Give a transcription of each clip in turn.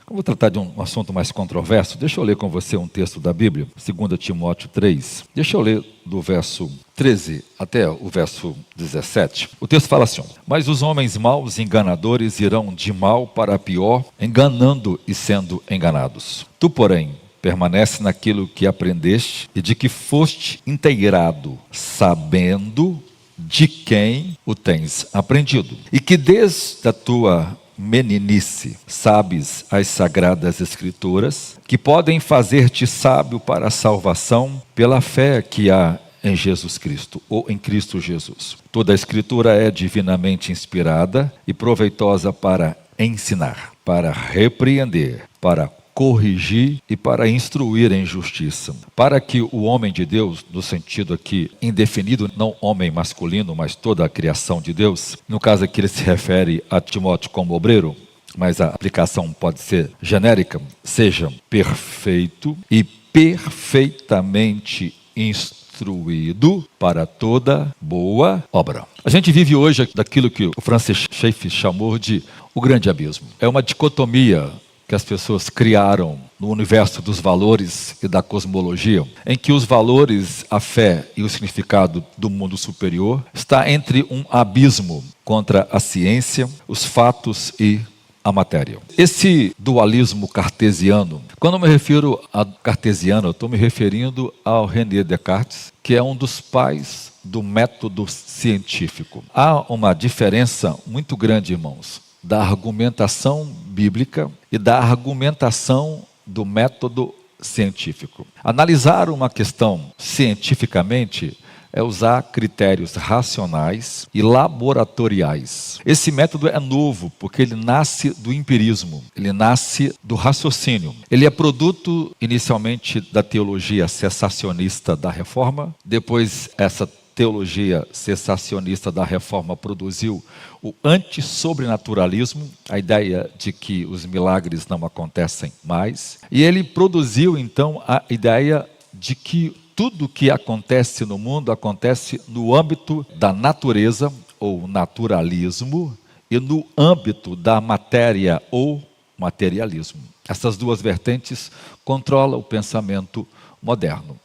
Eu vou tratar de um assunto mais controverso. Deixa eu ler com você um texto da Bíblia, 2 Timóteo 3. Deixa eu ler do verso 13 até o verso 17. O texto fala assim: mas os homens maus e enganadores irão de mal para pior, enganando e sendo enganados. Tu, porém, permanece naquilo que aprendeste e de que foste inteirado, sabendo de quem o tens aprendido. E que desde a tua meninice sabes as sagradas escrituras, que podem fazer-te sábio para a salvação pela fé que há em Jesus Cristo, ou em Cristo Jesus. Toda a escritura é divinamente inspirada e proveitosa para ensinar, para repreender, para corrigir e para instruir em justiça, para que o homem de Deus, no sentido aqui indefinido, não homem masculino, mas toda a criação de Deus, no caso aqui ele se refere a Timóteo como obreiro, mas a aplicação pode ser genérica, seja perfeito e perfeitamente instruído para toda boa obra. A gente vive hoje daquilo que o Francis Schaeffer chamou de o grande abismo. É uma dicotomia que as pessoas criaram no universo dos valores e da cosmologia, em que os valores, a fé e o significado do mundo superior está entre um abismo contra a ciência, os fatos e a matéria. Esse dualismo cartesiano, quando eu me refiro a cartesiano, eu estou me referindo ao René Descartes, que é um dos pais do método científico. Há uma diferença muito grande, irmãos, da argumentação bíblica e da argumentação do método científico. Analisar uma questão cientificamente é usar critérios racionais e laboratoriais. Esse método é novo porque ele nasce do empirismo, ele nasce do raciocínio. Ele é produto inicialmente da teologia cessacionista da Reforma, depois essa teologia cessacionista da Reforma produziu o antissobrenaturalismo, a ideia de que os milagres não acontecem mais. E ele produziu, então, a ideia de que tudo que acontece no mundo acontece no âmbito da natureza, ou naturalismo, e no âmbito da matéria, ou materialismo. Essas duas vertentes controlam o pensamento moderno.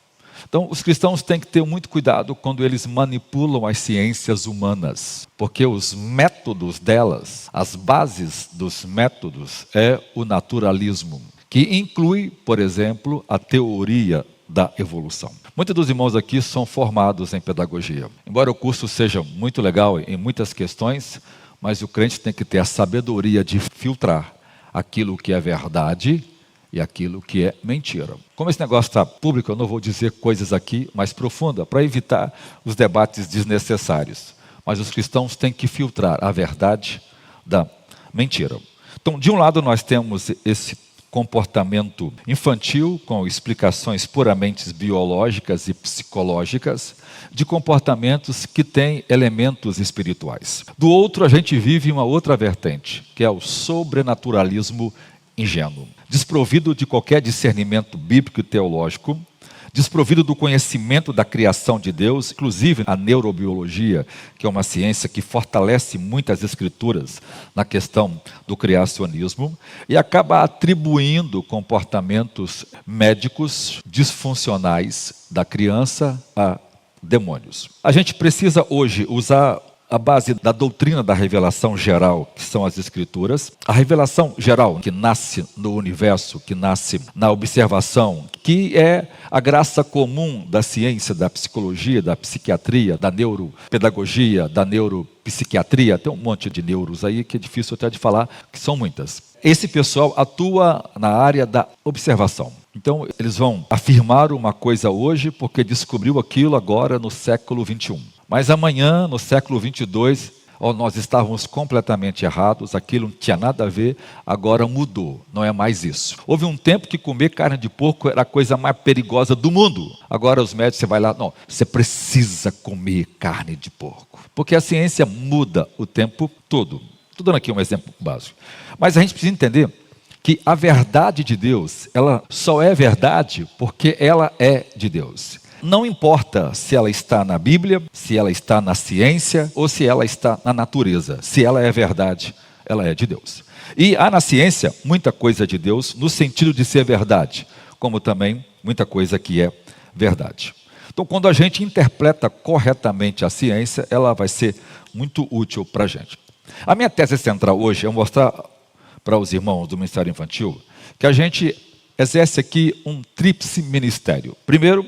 Então, os cristãos têm que ter muito cuidado quando eles manipulam as ciências humanas, porque os métodos delas, as bases dos métodos, é o naturalismo, que inclui, por exemplo, a teoria da evolução. Muitos dos irmãos aqui são formados em pedagogia. Embora o curso seja muito legal em muitas questões, mas o crente tem que ter a sabedoria de filtrar aquilo que é verdade e aquilo que é mentira. Como esse negócio está público, eu não vou dizer coisas aqui mais profundas, para evitar os debates desnecessários. Mas os cristãos têm que filtrar a verdade da mentira. Então, de um lado, nós temos esse comportamento infantil, com explicações puramente biológicas e psicológicas, de comportamentos que têm elementos espirituais. Do outro, a gente vive uma outra vertente, que é o sobrenaturalismo ingênuo, desprovido de qualquer discernimento bíblico e teológico, desprovido do conhecimento da criação de Deus, inclusive a neurobiologia, que é uma ciência que fortalece muitas escrituras na questão do criacionismo, e acaba atribuindo comportamentos médicos disfuncionais da criança a demônios. A gente precisa hoje usar a base da doutrina da revelação geral, que são as escrituras. A revelação geral, que nasce no universo, que nasce na observação, que é a graça comum da ciência, da psicologia, da psiquiatria, da neuropedagogia, da neuropsiquiatria. Tem um monte de neuros aí que é difícil até de falar, que são muitas. Esse pessoal atua na área da observação. Então, eles vão afirmar uma coisa hoje porque descobriu aquilo agora no século XXI. Mas amanhã, no século 22, nós estávamos completamente errados, aquilo não tinha nada a ver, agora mudou, não é mais isso. Houve um tempo que comer carne de porco era a coisa mais perigosa do mundo. Agora os médicos, você vai lá, não, você precisa comer carne de porco. Porque a ciência muda o tempo todo. Estou dando aqui um exemplo básico. Mas a gente precisa entender que a verdade de Deus, ela só é verdade porque ela é de Deus. Não importa se ela está na Bíblia, se ela está na ciência ou se ela está na natureza. Se ela é verdade, ela é de Deus. E há na ciência muita coisa de Deus no sentido de ser verdade, como também muita coisa que é verdade. Então, quando a gente interpreta corretamente a ciência, ela vai ser muito útil para a gente. A minha tese central hoje é mostrar para os irmãos do Ministério Infantil que a gente exerce aqui um tríplice ministério. Primeiro,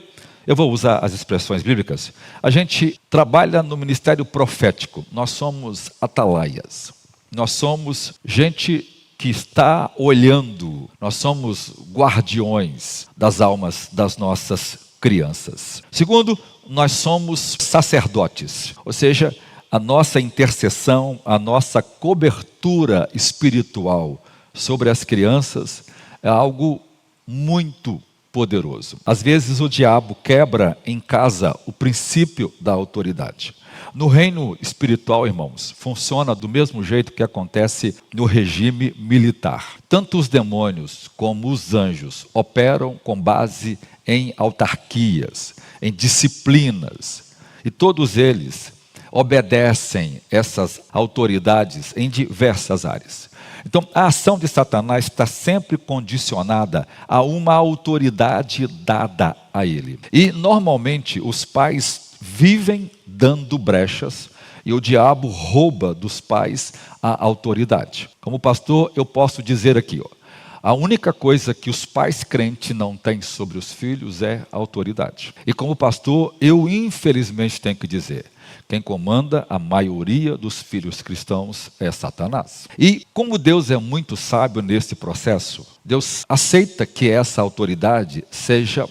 eu vou usar as expressões bíblicas. A gente trabalha no ministério profético. Nós somos atalaias. Nós somos gente que está olhando. Nós somos guardiões das almas das nossas crianças. Segundo, nós somos sacerdotes. Ou seja, a nossa intercessão, a nossa cobertura espiritual sobre as crianças é algo muito poderoso. Às vezes o diabo quebra em casa o princípio da autoridade. No reino espiritual, irmãos, funciona do mesmo jeito que acontece no regime militar. Tanto os demônios como os anjos operam com base em autarquias, em disciplinas, e todos eles obedecem essas autoridades em diversas áreas. Então, a ação de Satanás está sempre condicionada a uma autoridade dada a ele. E, normalmente, os pais vivem dando brechas e o diabo rouba dos pais a autoridade. Como pastor, eu posso dizer aqui, a única coisa que os pais crentes não têm sobre os filhos é autoridade. E como pastor, eu infelizmente tenho que dizer, quem comanda a maioria dos filhos cristãos é Satanás. E como Deus é muito sábio nesse processo, Deus aceita que essa autoridade seja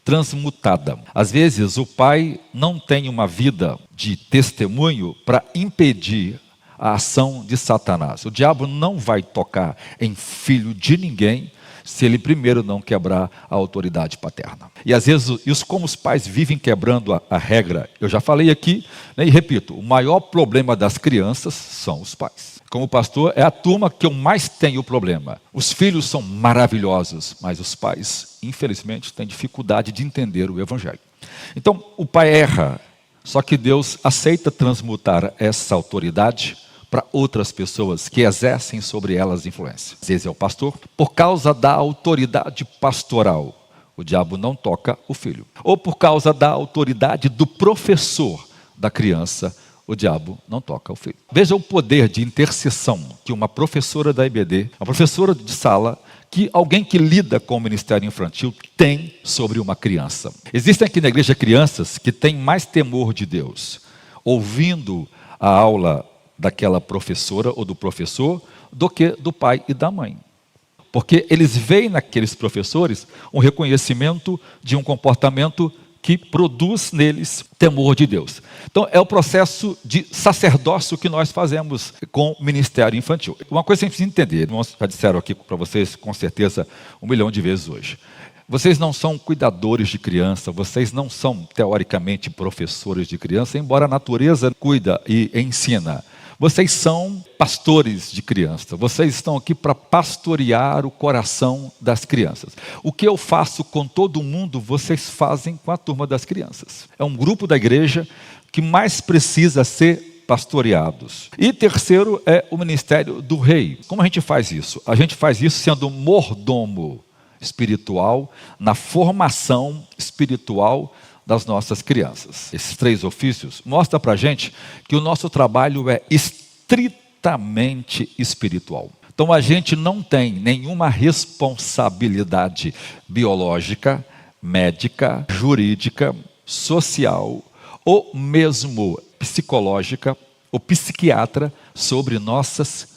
transmutada. Às vezes o pai não tem uma vida de testemunho para impedir a ação de Satanás. O diabo não vai tocar em filho de ninguém se ele primeiro não quebrar a autoridade paterna. E às vezes, isso como os pais vivem quebrando a regra, eu já falei aqui, né, e repito, o maior problema das crianças são os pais. Como pastor, é a turma que eu mais tenho problema. Os filhos são maravilhosos, mas os pais, infelizmente, têm dificuldade de entender o evangelho. Então, o pai erra, só que Deus aceita transmutar essa autoridade para outras pessoas que exercem sobre elas influência. Às vezes é o pastor, por causa da autoridade pastoral, o diabo não toca o filho. Ou por causa da autoridade do professor da criança, o diabo não toca o filho. Veja o poder de intercessão que uma professora da IBD, uma professora de sala, que alguém que lida com o ministério infantil tem sobre uma criança. Existem aqui na igreja crianças que têm mais temor de Deus, ouvindo a aula daquela professora ou do professor, do que do pai e da mãe. Porque eles veem naqueles professores um reconhecimento de um comportamento que produz neles temor de Deus. Então, é o processo de sacerdócio que nós fazemos com o ministério infantil. Uma coisa que a gente precisa entender, irmãos, já disseram aqui para vocês, com certeza, 1 milhão de vezes hoje. Vocês não são cuidadores de criança, vocês não são, teoricamente, professores de criança, embora a natureza cuida e ensina. Vocês são pastores de criança. Vocês estão aqui para pastorear o coração das crianças. O que eu faço com todo mundo, vocês fazem com a turma das crianças. É um grupo da igreja que mais precisa ser pastoreados. E terceiro é o ministério do rei. Como a gente faz isso? A gente faz isso sendo mordomo espiritual, na formação espiritual das nossas crianças. Esses 3 ofícios mostram para a gente que o nosso trabalho é estritamente espiritual. Então a gente não tem nenhuma responsabilidade biológica, médica, jurídica, social ou mesmo psicológica ou psiquiatra sobre nossas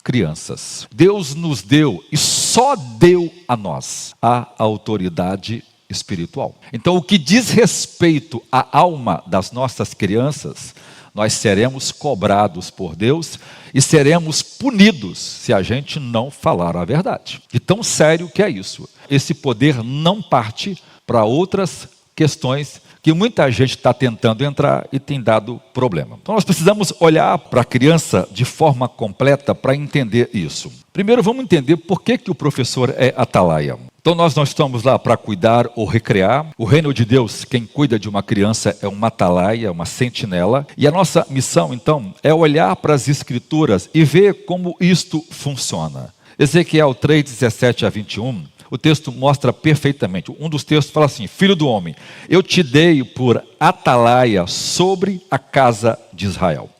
crianças. Deus nos deu e só deu a nós a autoridade espiritual. Então, o que diz respeito à alma das nossas crianças, nós seremos cobrados por Deus e seremos punidos se a gente não falar a verdade. E tão sério que é isso. Esse poder não parte para outras questões que muita gente está tentando entrar e tem dado problema. Então nós precisamos olhar para a criança de forma completa para entender isso. Primeiro vamos entender por que o professor é atalaia. Então nós não estamos lá para cuidar ou recrear. O reino de Deus, quem cuida de uma criança é uma atalaia, uma sentinela. E a nossa missão, então, é olhar para as Escrituras e ver como isto funciona. Ezequiel 3, 17 a 21, o texto mostra perfeitamente. Um dos textos fala assim: Filho do homem, eu te dei por atalaia sobre a casa de Israel.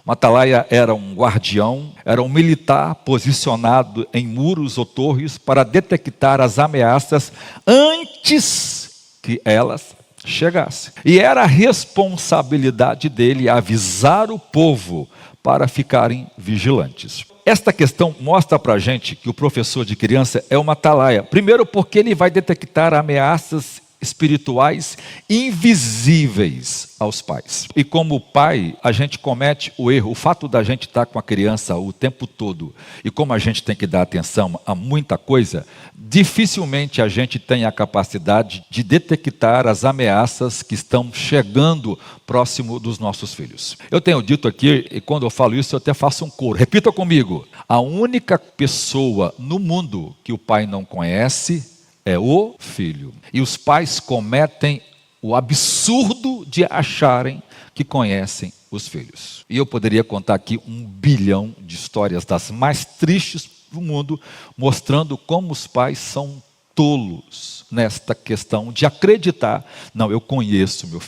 Um atalaia era um guardião, era um militar posicionado em muros ou torres para detectar as ameaças antes que elas chegassem. E era a responsabilidade dele avisar o povo para ficarem vigilantes. Esta questão mostra para a gente que o professor de criança é uma atalaia. Primeiro porque ele vai detectar ameaças espirituais invisíveis aos pais. E como pai, a gente comete o erro. O fato da gente estar com a criança o tempo todo, e como a gente tem que dar atenção a muita coisa, dificilmente a gente tem a capacidade de detectar as ameaças que estão chegando próximo dos nossos filhos. Eu tenho dito aqui, e quando eu falo isso eu até faço um coro. Repita comigo: a única pessoa no mundo que o pai não conhece é o filho. E os pais cometem o absurdo de acharem que conhecem os filhos. E eu poderia contar aqui 1 bilhão de histórias das mais tristes do mundo, mostrando como os pais são tolos nesta questão de acreditar: não, eu conheço meu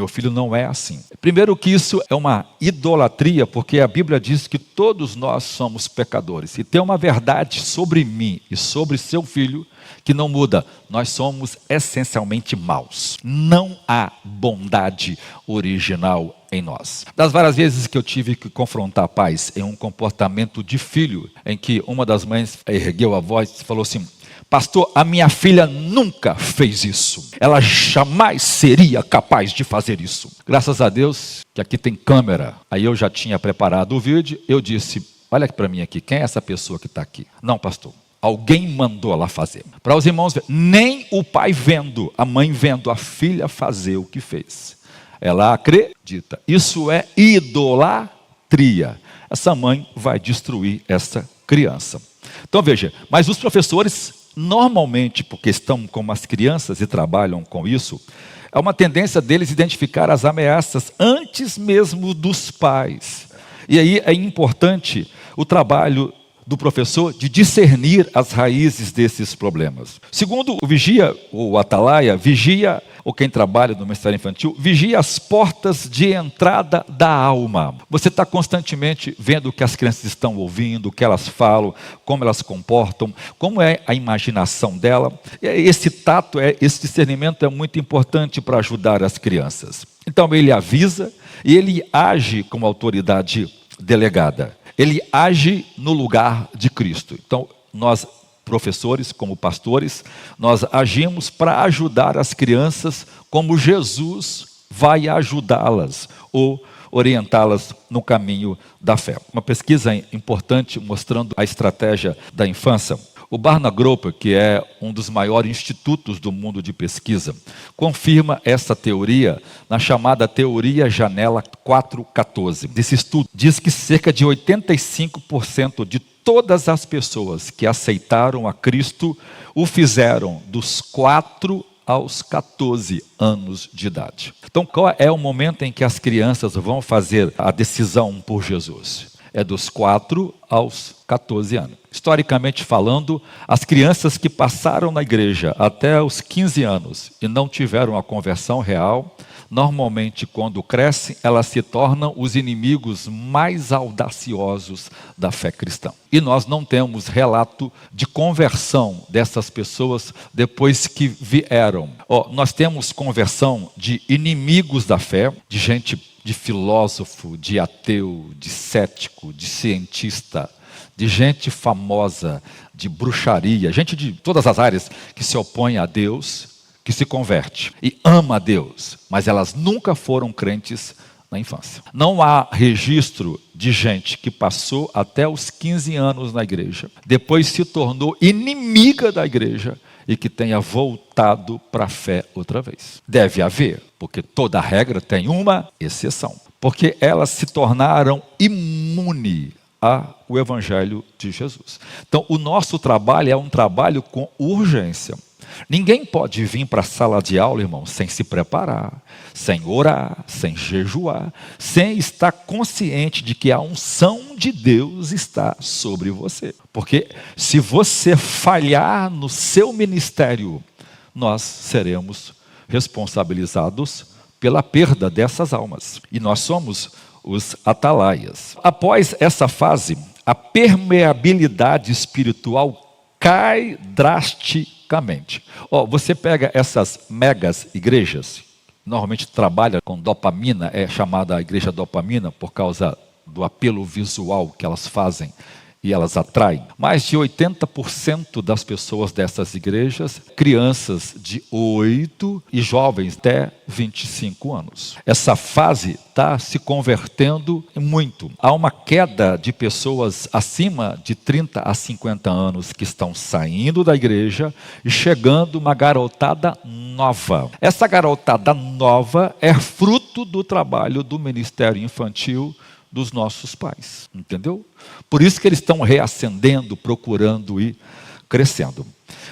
filho não é assim. Primeiro que isso é uma idolatria, porque a Bíblia diz que todos nós somos pecadores, e tem uma verdade sobre mim e sobre seu filho que não muda: nós somos essencialmente maus, não há bondade original em nós. Das várias vezes que eu tive que confrontar pais em um comportamento de filho, em que uma das mães ergueu a voz e falou assim: pastor, a minha filha nunca fez isso. Ela jamais seria capaz de fazer isso. Graças a Deus que aqui tem câmera. Aí eu já tinha preparado o vídeo. Eu disse: olha para mim aqui, quem é essa pessoa que está aqui? Não, pastor, alguém mandou ela fazer. Para os irmãos verem, nem o pai vendo, a mãe vendo a filha fazer o que fez, ela acredita. Isso é idolatria. Essa mãe vai destruir essa criança. Então veja, mas os professores, normalmente, porque estão com as crianças e trabalham com isso, é uma tendência deles identificar as ameaças antes mesmo dos pais. E aí é importante o trabalho do professor de discernir as raízes desses problemas. Segundo o vigia, ou atalaia, vigia, ou quem trabalha no Ministério Infantil, vigia as portas de entrada da alma. Você está constantemente vendo o que as crianças estão ouvindo, o que elas falam, como elas se comportam, como é a imaginação dela. Esse tato, esse discernimento é muito importante para ajudar as crianças. Então ele avisa e ele age como autoridade delegada. Ele age no lugar de Cristo. Então, nós, professores, como pastores, nós agimos para ajudar as crianças como Jesus vai ajudá-las ou orientá-las no caminho da fé. Uma pesquisa importante mostrando a estratégia da infância. O Barna-Grouper, que é um dos maiores institutos do mundo de pesquisa, confirma essa teoria na chamada teoria Janela 414. Esse estudo diz que cerca de 85% de todas as pessoas que aceitaram a Cristo o fizeram dos 4 aos 14 anos de idade. Então, qual é o momento em que as crianças vão fazer a decisão por Jesus? É dos 4 aos 14 anos. Historicamente falando, as crianças que passaram na igreja até os 15 anos e não tiveram a conversão real, normalmente quando crescem, elas se tornam os inimigos mais audaciosos da fé cristã. E nós não temos relato de conversão dessas pessoas depois que vieram. Nós temos conversão de inimigos da fé, de gente, de filósofo, de ateu, de cético, de cientista, de gente famosa, de bruxaria, gente de todas as áreas que se opõe a Deus, que se converte e ama a Deus, mas elas nunca foram crentes na infância. Não há registro de gente que passou até os 15 anos na igreja, depois se tornou inimiga da igreja e que tenha voltado para a fé outra vez. Deve haver, porque toda regra tem uma exceção. Porque elas se tornaram imunes ao Evangelho de Jesus. Então, o nosso trabalho é um trabalho com urgência. Ninguém pode vir para a sala de aula, irmão, sem se preparar, sem orar, sem jejuar, sem estar consciente de que a unção de Deus está sobre você. Porque se você falhar no seu ministério, nós seremos responsabilizados pela perda dessas almas. E nós somos os atalaias. Após essa fase, a permeabilidade espiritual cai drasticamente. Você pega essas megas igrejas, normalmente trabalha com dopamina, é chamada a igreja dopamina por causa do apelo visual que elas fazem e elas atraem. Mais de 80% das pessoas dessas igrejas, crianças de 8 e jovens até 25 anos. Essa fase está se convertendo muito. Há uma queda de pessoas acima de 30 a 50 anos que estão saindo da igreja e chegando uma garotada nova. Essa garotada nova é fruto do trabalho do Ministério Infantil dos nossos pais, entendeu? Por isso que eles estão reacendendo, procurando e crescendo.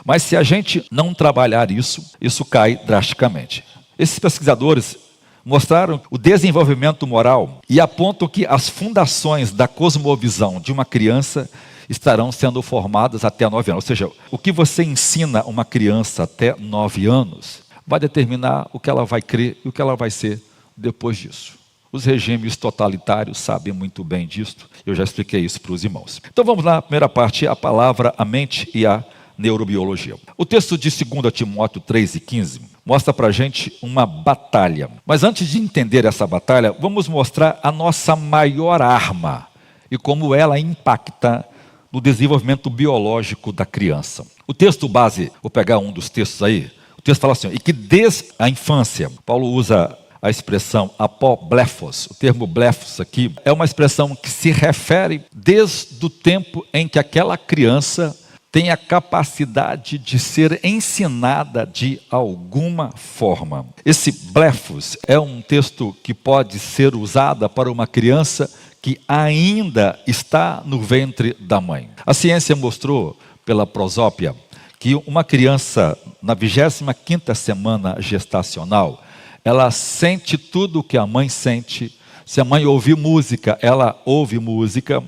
Mas se a gente não trabalhar isso cai drasticamente. Esses pesquisadores mostraram o desenvolvimento moral e apontam que as fundações da cosmovisão de uma criança estarão sendo formadas até 9 anos. Ou seja, o que você ensina uma criança até 9 anos vai determinar o que ela vai crer e o que ela vai ser depois disso. Os regimes totalitários sabem muito bem disso. Eu já expliquei isso para os irmãos. Então vamos lá, a primeira parte, a palavra, a mente e a neurobiologia. O texto de 2 Timóteo 3:15 mostra para a gente uma batalha. Mas antes de entender essa batalha, vamos mostrar a nossa maior arma e como ela impacta no desenvolvimento biológico da criança. O texto base, vou pegar um dos textos aí, o texto fala assim, e que desde a infância, Paulo usa a expressão apoblefos, o termo blefos aqui, é uma expressão que se refere desde o tempo em que aquela criança tem a capacidade de ser ensinada de alguma forma. Esse blefos é um texto que pode ser usado para uma criança que ainda está no ventre da mãe. A ciência mostrou, pela prosópia, que uma criança na 25ª semana gestacional, ela sente tudo o que a mãe sente. Se a mãe ouvir música, ela ouve música.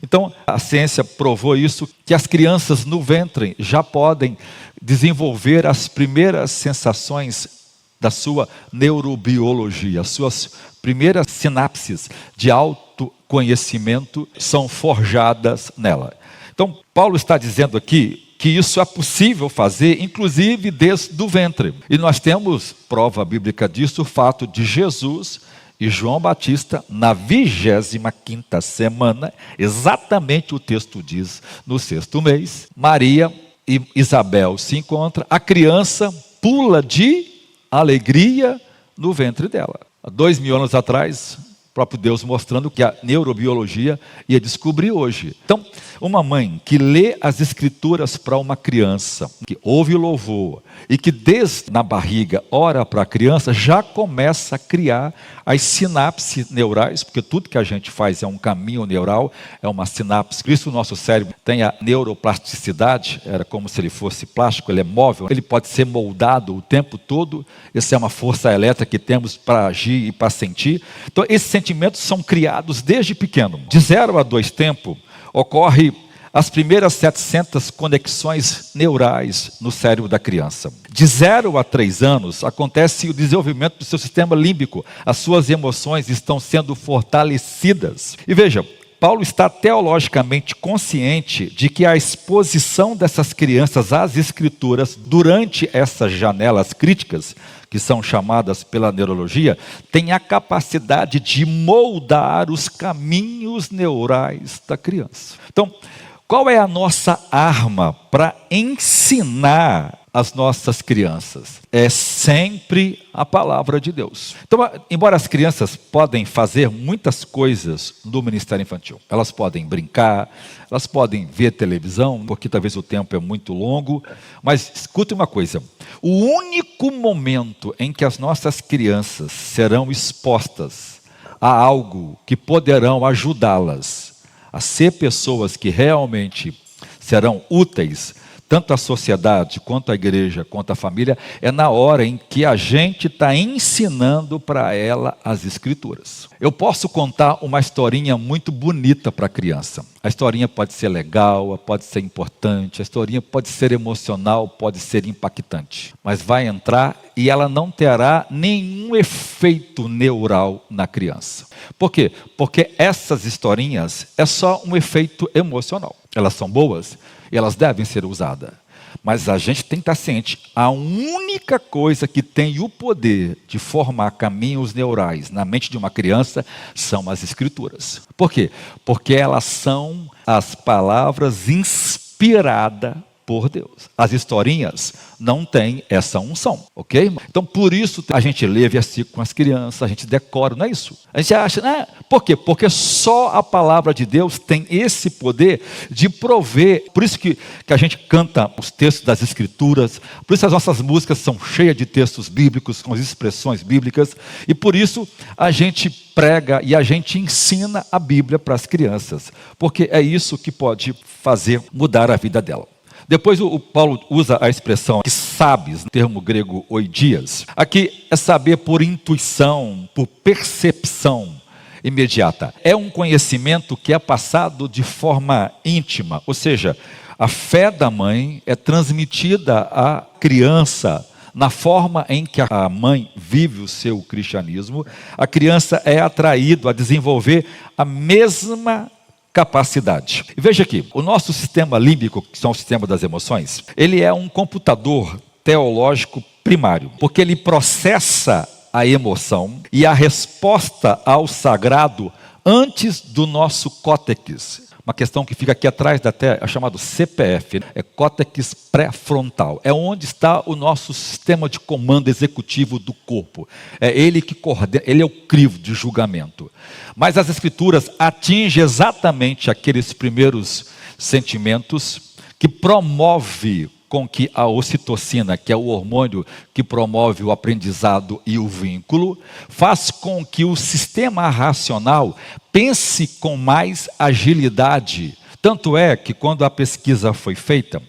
Então, a ciência provou isso, que as crianças no ventre já podem desenvolver as primeiras sensações da sua neurobiologia. As suas primeiras sinapses de autoconhecimento são forjadas nela. Então, Paulo está dizendo aqui que isso é possível fazer, inclusive desde o ventre. E nós temos prova bíblica disso, o fato de Jesus e João Batista, na 25ª semana, exatamente o texto diz, no 6º mês, Maria e Isabel se encontram, a criança pula de alegria no ventre dela. Há 2000 anos atrás, o próprio Deus mostrando que a neurobiologia ia descobrir hoje. Então, uma mãe que lê as escrituras para uma criança, que ouve louvor, e que desde na barriga ora para a criança, já começa a criar as sinapses neurais, porque tudo que a gente faz é um caminho neural, é uma sinapse. Por isso o nosso cérebro tem a neuroplasticidade, era como se ele fosse plástico, ele é móvel, ele pode ser moldado o tempo todo. Essa é uma força elétrica que temos para agir e para sentir. Então esses sentimentos são criados desde pequeno. De 0 a 2 tempos, ocorre as primeiras 700 conexões neurais no cérebro da criança. De 0 a 3 anos, acontece o desenvolvimento do seu sistema límbico. As suas emoções estão sendo fortalecidas. E veja, Paulo está teologicamente consciente de que a exposição dessas crianças às escrituras durante essas janelas críticas, que são chamadas pela neurologia, tem a capacidade de moldar os caminhos neurais da criança. Então, qual é a nossa arma para ensinar as nossas crianças? É sempre a palavra de Deus. Então, embora as crianças podem fazer muitas coisas no Ministério Infantil, elas podem brincar, elas podem ver televisão, porque talvez o tempo é muito longo, mas escute uma coisa, o único momento em que as nossas crianças serão expostas a algo que poderão ajudá-las a ser pessoas que realmente serão úteis, tanto à sociedade, quanto à igreja, quanto à família, é na hora em que a gente está ensinando para ela as Escrituras. Eu posso contar uma historinha muito bonita para a criança. A historinha pode ser legal, pode ser importante, a historinha pode ser emocional, pode ser impactante. Mas vai entrar e ela não terá nenhum efeito neural na criança. Por quê? Porque essas historinhas é só um efeito emocional. Elas são boas e elas devem ser usadas. Mas a gente tem que estar ciente, a única coisa que tem o poder de formar caminhos neurais na mente de uma criança são as Escrituras. Por quê? Porque elas são as palavras inspiradas por Deus. As historinhas não têm essa unção, ok? Então, por isso, a gente lê versículo com as crianças, a gente decora, não é isso? A gente acha, né? Por quê? Porque só a palavra de Deus tem esse poder de prover. Por isso que a gente canta os textos das Escrituras, por isso as nossas músicas são cheias de textos bíblicos, com as expressões bíblicas, e por isso a gente prega e a gente ensina a Bíblia para as crianças, porque é isso que pode fazer mudar a vida dela. Depois o Paulo usa a expressão que sabes, no termo grego oidias. Aqui é saber por intuição, por percepção imediata. É um conhecimento que é passado de forma íntima, ou seja, a fé da mãe é transmitida à criança na forma em que a mãe vive o seu cristianismo. A criança é atraída a desenvolver a mesma capacidade. E veja aqui, o nosso sistema límbico, que são o sistema das emoções, ele é um computador teológico primário, porque ele processa a emoção e a resposta ao sagrado antes do nosso córtex. Uma questão que fica aqui atrás da tela, é chamado CPF, é córtex pré-frontal. É onde está o nosso sistema de comando executivo do corpo. É ele que coordena, ele é o crivo de julgamento. Mas as Escrituras atingem exatamente aqueles primeiros sentimentos que promove com que a ocitocina, que é o hormônio que promove o aprendizado e o vínculo, faz com que o sistema racional pense com mais agilidade. Tanto é que quando a pesquisa foi feita,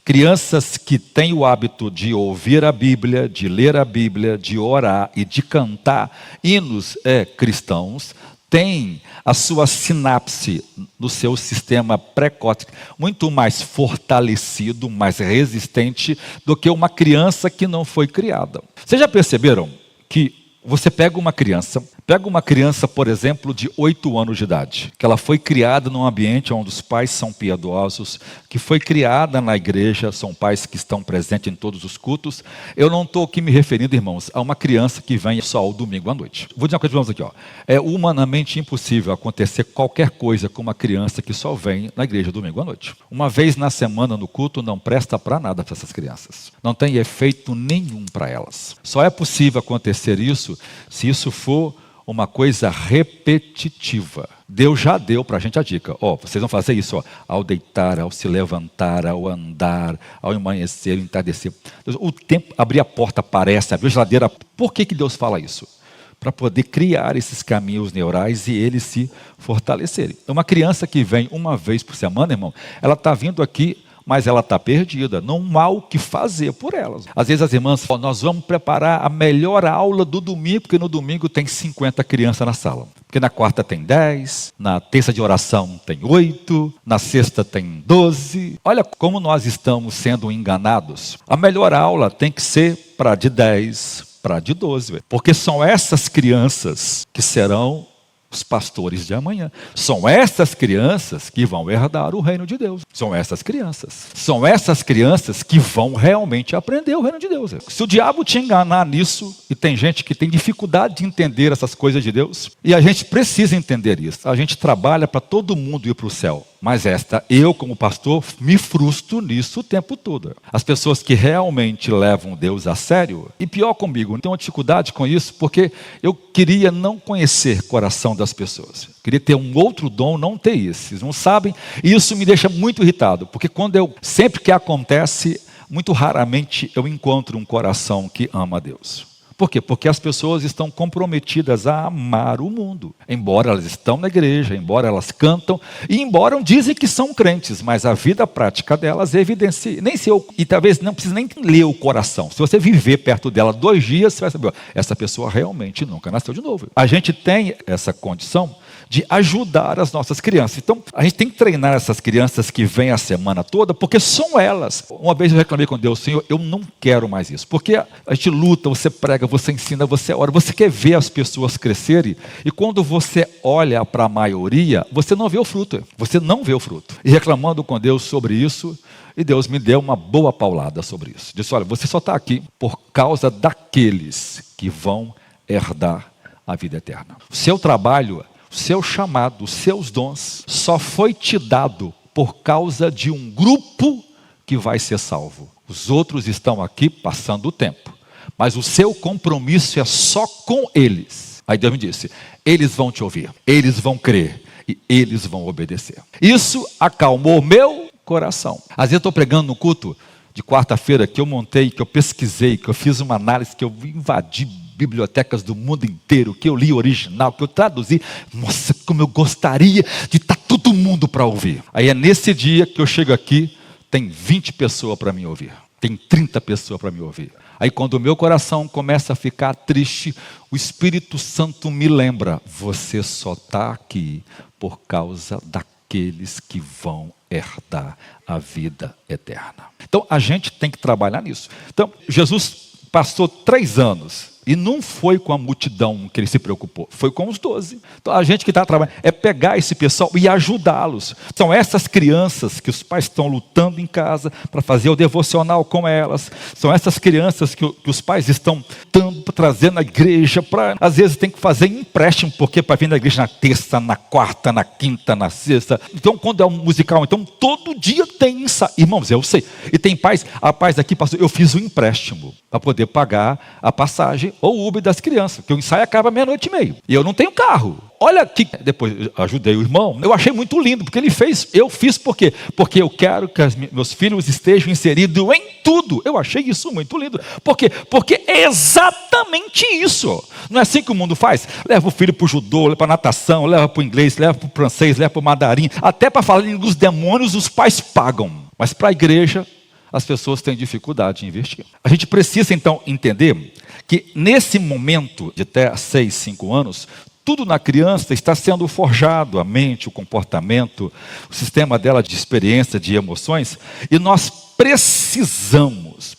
crianças que têm o hábito de ouvir a Bíblia, de ler a Bíblia, de orar e de cantar hinos cristãos, tem a sua sinapse no seu sistema pré-córtex muito mais fortalecido, mais resistente do que uma criança que não foi criada. Vocês já perceberam que você pega uma criança, por exemplo, de 8 anos de idade, que ela foi criada num ambiente onde os pais são piedosos, que foi criada na igreja, são pais que estão presentes em todos os cultos. Eu não estou aqui me referindo, irmãos, a uma criança que vem só ao domingo à noite. Vou dizer uma coisa para vocês aqui, ó. É humanamente impossível acontecer qualquer coisa com uma criança que só vem na igreja domingo à noite. Uma vez na semana no culto não presta para nada para essas crianças. Não tem efeito nenhum para elas. Só é possível acontecer isso se isso for uma coisa repetitiva. Deus já deu para a gente a dica. Vocês vão fazer isso ao deitar, ao se levantar, ao andar, ao amanhecer, ao entardecer. O tempo, abrir a porta aparece, abrir a geladeira. Por que Deus fala isso? Para poder criar esses caminhos neurais e eles se fortalecerem. Uma criança que vem uma vez por semana, irmão, ela está vindo aqui, mas ela está perdida, não há o que fazer por elas. Às vezes as irmãs falam, nós vamos preparar a melhor aula do domingo, porque no domingo tem 50 crianças na sala. Porque na quarta tem 10, na terça de oração tem 8, na sexta tem 12. Olha como nós estamos sendo enganados. A melhor aula tem que ser para de 10, para de 12. Porque são essas crianças que serão os pastores de amanhã. São essas crianças que vão herdar o reino de Deus. São essas crianças. São essas crianças que vão realmente aprender o reino de Deus. Se o diabo te enganar nisso, e tem gente que tem dificuldade de entender essas coisas de Deus, e a gente precisa entender isso. A gente trabalha para todo mundo ir para o céu. Mas eu como pastor, me frustro nisso o tempo todo. As pessoas que realmente levam Deus a sério, e pior comigo, eu tenho uma dificuldade com isso, porque eu queria não conhecer o coração das pessoas. Queria ter um outro dom, não ter isso. Vocês não sabem, e isso me deixa muito irritado, porque sempre que acontece, muito raramente eu encontro um coração que ama a Deus. Por quê? Porque as pessoas estão comprometidas a amar o mundo. Embora elas estão na igreja, embora elas cantam, e embora dizem que são crentes, mas a vida prática delas evidencia. E talvez não precise nem ler o coração. Se você viver perto dela 2 dias, você vai saber, essa pessoa realmente nunca nasceu de novo. A gente tem essa condição de ajudar as nossas crianças. Então, a gente tem que treinar essas crianças que vêm a semana toda, porque são elas. Uma vez eu reclamei com Deus, Senhor, eu não quero mais isso. Porque a gente luta, você prega, você ensina, você ora, você quer ver as pessoas crescerem, e quando você olha para a maioria, você não vê o fruto. Você não vê o fruto. E reclamando com Deus sobre isso, e Deus me deu uma boa paulada sobre isso. Disse, olha, você só está aqui por causa daqueles que vão herdar a vida eterna. O seu trabalho, o seu chamado, os seus dons, só foi te dado por causa de um grupo que vai ser salvo. Os outros estão aqui passando o tempo, mas o seu compromisso é só com eles. Aí Deus me disse, eles vão te ouvir, eles vão crer e eles vão obedecer. Isso acalmou meu coração. Às vezes eu estou pregando no culto de quarta-feira que eu montei, que eu pesquisei, que eu fiz uma análise, que eu invadi bibliotecas do mundo inteiro, que eu li original, que eu traduzi. Nossa, como eu gostaria de estar todo mundo para ouvir. Aí é nesse dia que eu chego aqui, tem 20 pessoas para me ouvir, tem 30 pessoas para me ouvir. Aí quando o meu coração começa a ficar triste, o Espírito Santo me lembra, você só está aqui por causa daqueles que vão herdar a vida eterna. Então a gente tem que trabalhar nisso. Então Jesus passou 3 anos, e não foi com a multidão que ele se preocupou, foi com os 12. Então a gente que está trabalhando é pegar esse pessoal e ajudá-los. São essas crianças que os pais estão lutando em casa para fazer o devocional com elas. São essas crianças que os pais estão trazendo na igreja, às vezes tem que fazer empréstimo, porque para vir na igreja na terça, na quarta, na quinta, na sexta. Então quando é um musical, então todo dia tem ensaio. Irmãos, eu sei. E tem pais, a pais aqui, pastor, eu fiz um empréstimo para poder pagar a passagem ou o Uber das crianças, porque o ensaio acaba 00:30. E eu não tenho carro. Olha que depois eu ajudei o irmão, eu achei muito lindo, porque ele fez, eu fiz por quê? Porque eu quero que meus filhos estejam inseridos em tudo. Eu achei isso muito lindo. Por quê? Porque é exatamente isso. Não é assim que o mundo faz? Leva o filho para o judô, leva para a natação, leva para o inglês, leva para o francês, leva para o mandarim. Até para falar dos demônios, os pais pagam. Mas para a igreja, as pessoas têm dificuldade em investir. A gente precisa então entender que nesse momento de até 6, 5 anos, tudo na criança está sendo forjado, a mente, o comportamento, o sistema dela de experiência, de emoções, e nós precisamos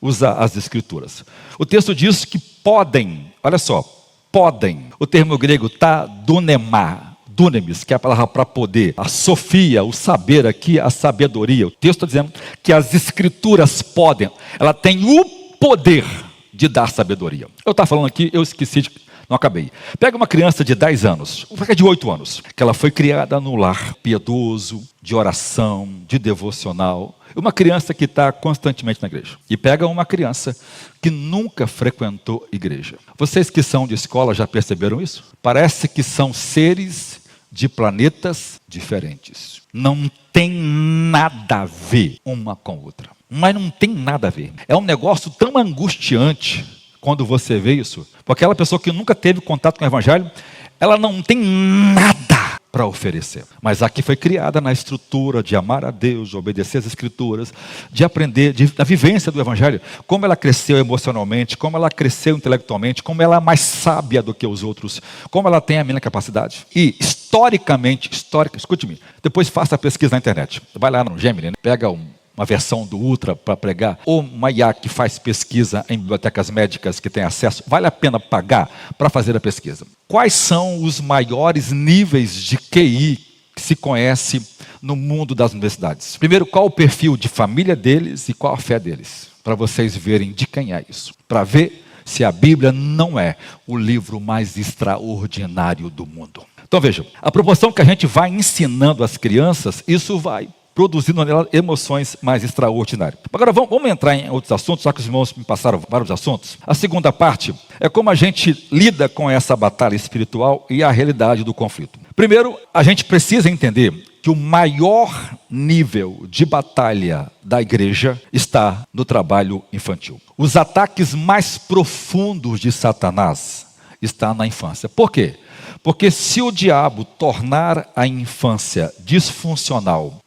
usar as escrituras. O texto diz que podem, olha só, podem, o termo grego está dunamis, que é a palavra para poder, a sofia, o saber aqui, a sabedoria. O texto está dizendo que as escrituras podem, ela tem o poder de dar sabedoria. Eu estava falando aqui, eu esqueci não acabei. Pega uma criança de 10 anos, de 8 anos, que ela foi criada no lar piedoso, de oração, de devocional. Uma criança que está constantemente na igreja. E pega uma criança que nunca frequentou igreja. Vocês que são de escola já perceberam isso? Parece que são seres de planetas diferentes. Não tem nada a ver uma com a outra. Mas não tem nada a ver. É um negócio tão angustiante quando você vê isso. Porque aquela pessoa que nunca teve contato com o evangelho, ela não tem nada para oferecer. Mas aqui foi criada na estrutura de amar a Deus, de obedecer às escrituras, de aprender, da vivência do evangelho, como ela cresceu emocionalmente, como ela cresceu intelectualmente, como ela é mais sábia do que os outros, como ela tem a minha capacidade. E historicamente, escute-me, depois faça a pesquisa na internet. Vai lá no Gemini, pega uma versão do Ultra para pregar, ou uma IA que faz pesquisa em bibliotecas médicas que tem acesso, vale a pena pagar para fazer a pesquisa. Quais são os maiores níveis de QI que se conhece no mundo das universidades? Primeiro, qual o perfil de família deles e qual a fé deles? Para vocês verem de quem é isso. Para ver se a Bíblia não é o livro mais extraordinário do mundo. Então vejam, a proporção que a gente vai ensinando às crianças, isso vai produzindo nelas emoções mais extraordinárias. Agora vamos entrar em outros assuntos, só que os irmãos me passaram vários assuntos. A segunda parte é como a gente lida com essa batalha espiritual e a realidade do conflito. Primeiro, a gente precisa entender que o maior nível de batalha da igreja está no trabalho infantil. Os ataques mais profundos de Satanás estão na infância. Por quê? Porque se o diabo tornar a infância disfuncional,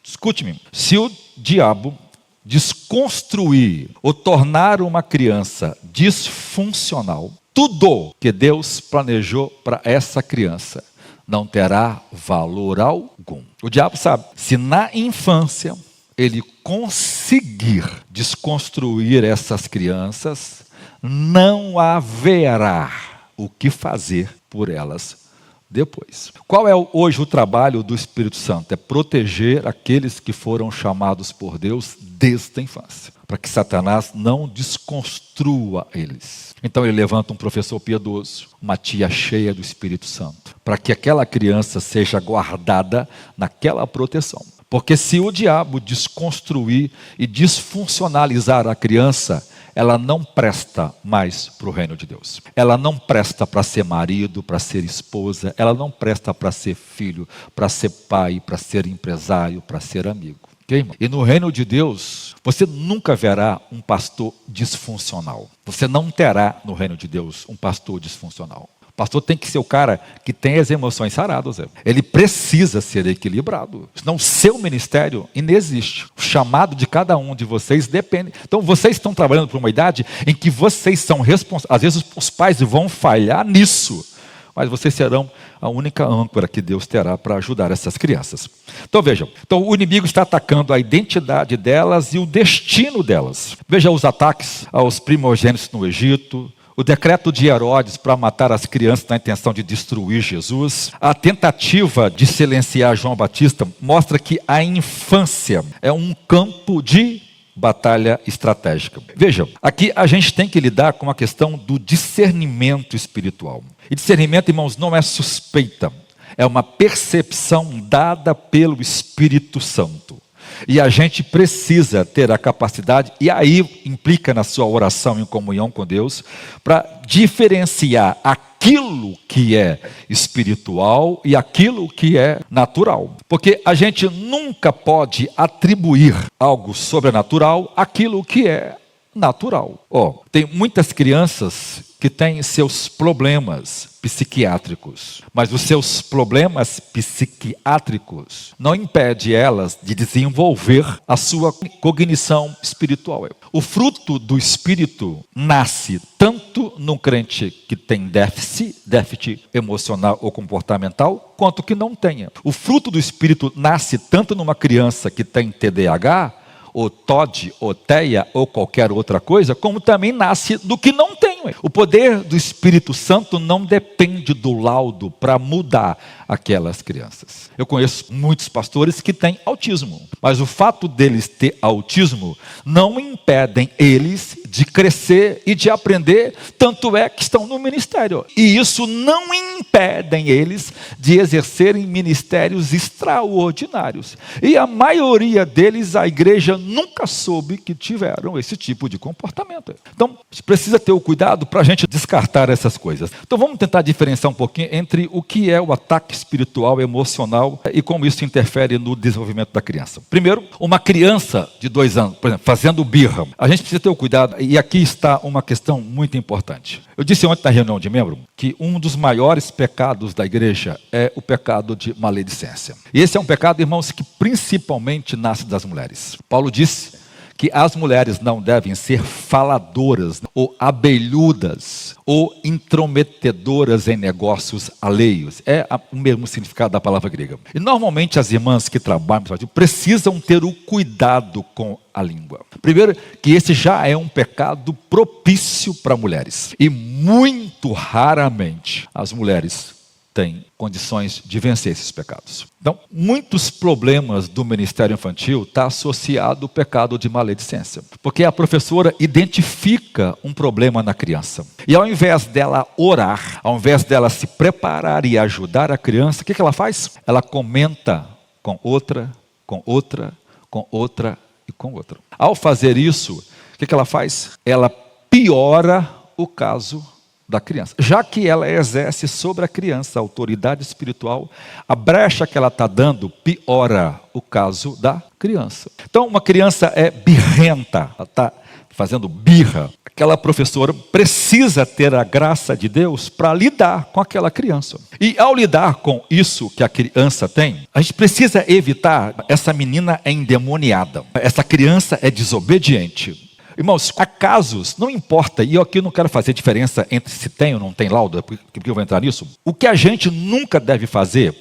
escute-me, se o diabo desconstruir ou tornar uma criança disfuncional, tudo que Deus planejou para essa criança não terá valor algum. O diabo sabe, se na infância ele conseguir desconstruir essas crianças, não haverá o que fazer por elas depois. Qual é hoje o trabalho do Espírito Santo? É proteger aqueles que foram chamados por Deus desde a infância, para que Satanás não desconstrua eles. Então ele levanta um professor piedoso, uma tia cheia do Espírito Santo, para que aquela criança seja guardada naquela proteção. Porque se o diabo desconstruir e desfuncionalizar a criança, ela não presta mais para o reino de Deus. Ela não presta para ser marido, para ser esposa. Ela não presta para ser filho, para ser pai, para ser empresário, para ser amigo. Okay, irmão? E no reino de Deus, você nunca verá um pastor disfuncional. Você não terá no reino de Deus um pastor disfuncional. O pastor tem que ser o cara que tem as emoções saradas. Ele precisa ser equilibrado. Senão o seu ministério inexiste. O chamado de cada um de vocês depende. Então vocês estão trabalhando por uma idade em que vocês são responsáveis. Às vezes os pais vão falhar nisso. Mas vocês serão a única âncora que Deus terá para ajudar essas crianças. Então vejam, o inimigo está atacando a identidade delas e o destino delas. Veja os ataques aos primogênitos no Egito, o decreto de Herodes para matar as crianças na intenção de destruir Jesus. A tentativa de silenciar João Batista mostra que a infância é um campo de batalha estratégica. Vejam, aqui a gente tem que lidar com a questão do discernimento espiritual. E discernimento, irmãos, não é suspeita. É uma percepção dada pelo Espírito Santo. E a gente precisa ter a capacidade, e aí implica na sua oração em comunhão com Deus, para diferenciar aquilo que é espiritual e aquilo que é natural. Porque a gente nunca pode atribuir algo sobrenatural àquilo que é natural. Tem muitas crianças que têm seus problemas psiquiátricos, mas os seus problemas psiquiátricos não impedem elas de desenvolver a sua cognição espiritual. O fruto do Espírito nasce tanto no crente que tem déficit emocional ou comportamental, quanto que não tenha. O fruto do Espírito nasce tanto numa criança que tem TDAH, ou TOD, ou TEA, ou qualquer outra coisa, como também nasce do que não tem. O poder do Espírito Santo não depende do laudo para mudar aquelas crianças. Eu conheço muitos pastores que têm autismo, mas o fato deles ter autismo não impedem eles de crescer e de aprender, tanto é que estão no ministério. E isso não impedem eles de exercerem ministérios extraordinários. E a maioria deles, a igreja nunca soube que tiveram esse tipo de comportamento. Então, a gente precisa ter o cuidado para a gente descartar essas coisas. Então, vamos tentar diferenciar um pouquinho entre o que é o ataque espiritual, emocional e como isso interfere no desenvolvimento da criança. Primeiro, uma criança de 2 anos, por exemplo, fazendo birra. A gente precisa ter o cuidado, e aqui está uma questão muito importante. Eu disse ontem na reunião de membro que um dos maiores pecados da igreja é o pecado de maledicência. E esse é um pecado, irmãos, que principalmente nasce das mulheres. Paulo disse que as mulheres não devem ser faladoras, ou abelhudas, ou intrometedoras em negócios alheios. É o mesmo significado da palavra grega. E normalmente as irmãs que trabalham precisam ter o cuidado com a língua. Primeiro, que esse já é um pecado propício para mulheres. E muito raramente as mulheres têm condições de vencer esses pecados. Então, muitos problemas do ministério infantil estão associados ao pecado de maledicência. Porque a professora identifica um problema na criança. E ao invés dela orar, ao invés dela se preparar e ajudar a criança, o que ela faz? Ela comenta com outra, com outra, com outra e com outra. Ao fazer isso, o que ela faz? Ela piora o caso da criança. Já que ela exerce sobre a criança a autoridade espiritual, a brecha que ela está dando piora o caso da criança. Então, uma criança é birrenta, ela está fazendo birra. Aquela professora precisa ter a graça de Deus para lidar com aquela criança. E ao lidar com isso que a criança tem, a gente precisa evitar, essa menina é endemoniada, essa criança é desobediente. Irmãos, há casos, não importa, e eu aqui não quero fazer diferença entre se tem ou não tem laudo, porque eu vou entrar nisso. O que a gente nunca deve fazer,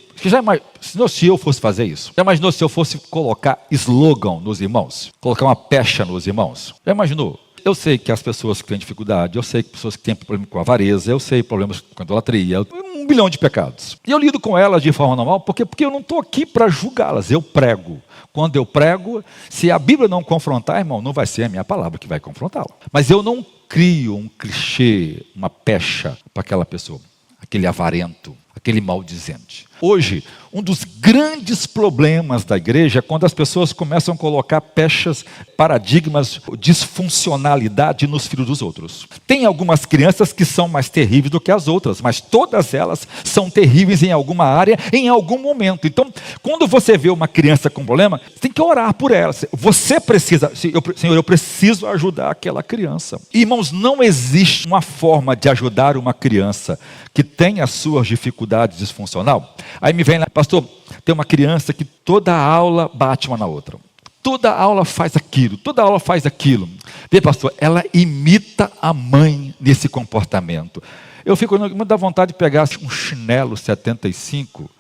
se eu fosse fazer isso, já imaginou se eu fosse colocar slogan nos irmãos? Colocar uma pecha nos irmãos? Já imaginou? Eu sei que as pessoas que têm dificuldade, eu sei que pessoas que têm problema com avareza, eu sei problemas com idolatria, 1 bilhão de pecados. E eu lido com elas de forma normal, porque eu não estou aqui para julgá-las, eu prego. Quando eu prego, se a Bíblia não confrontar, irmão, não vai ser a minha palavra que vai confrontá-la. Mas eu não crio um clichê, uma pecha para aquela pessoa, aquele avarento, aquele maldizente. Hoje, um dos grandes problemas da igreja é quando as pessoas começam a colocar pechas, paradigmas, disfuncionalidade nos filhos dos outros. Tem algumas crianças que são mais terríveis do que as outras, mas todas elas são terríveis em alguma área, em algum momento. Então, quando você vê uma criança com problema, você tem que orar por ela. Você precisa, Senhor, eu preciso ajudar aquela criança. Irmãos, não existe uma forma de ajudar uma criança que tem as suas dificuldades disfuncional. Aí me vem lá, pastor, tem uma criança que toda aula bate uma na outra. Toda aula faz aquilo, toda aula faz aquilo. Vê, pastor, ela imita a mãe nesse comportamento. Eu fico me dá vontade de pegar um chinelo 75.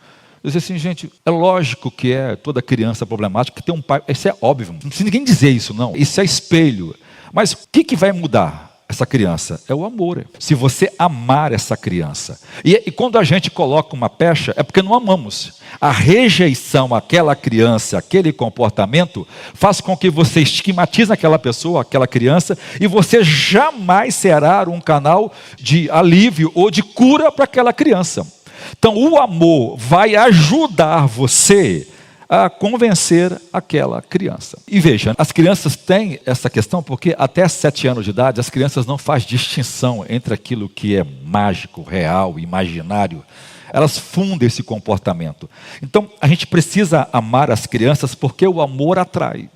Eu disse assim, gente, é lógico que toda criança problemática que tem um pai. Isso é óbvio, não precisa ninguém dizer isso não. Isso é espelho. Mas o que vai mudar essa criança? É o amor. Se você amar essa criança. E quando a gente coloca uma pecha, é porque não amamos. A rejeição àquela criança, aquele comportamento, faz com que você estigmatize aquela pessoa, aquela criança, e você jamais será um canal de alívio ou de cura para aquela criança. Então o amor vai ajudar você a convencer aquela criança. E veja, as crianças têm essa questão porque até 7 anos de idade as crianças não fazem distinção entre aquilo que é mágico, real, imaginário. Elas fundem esse comportamento. Então a gente precisa amar as crianças porque o amor atrai.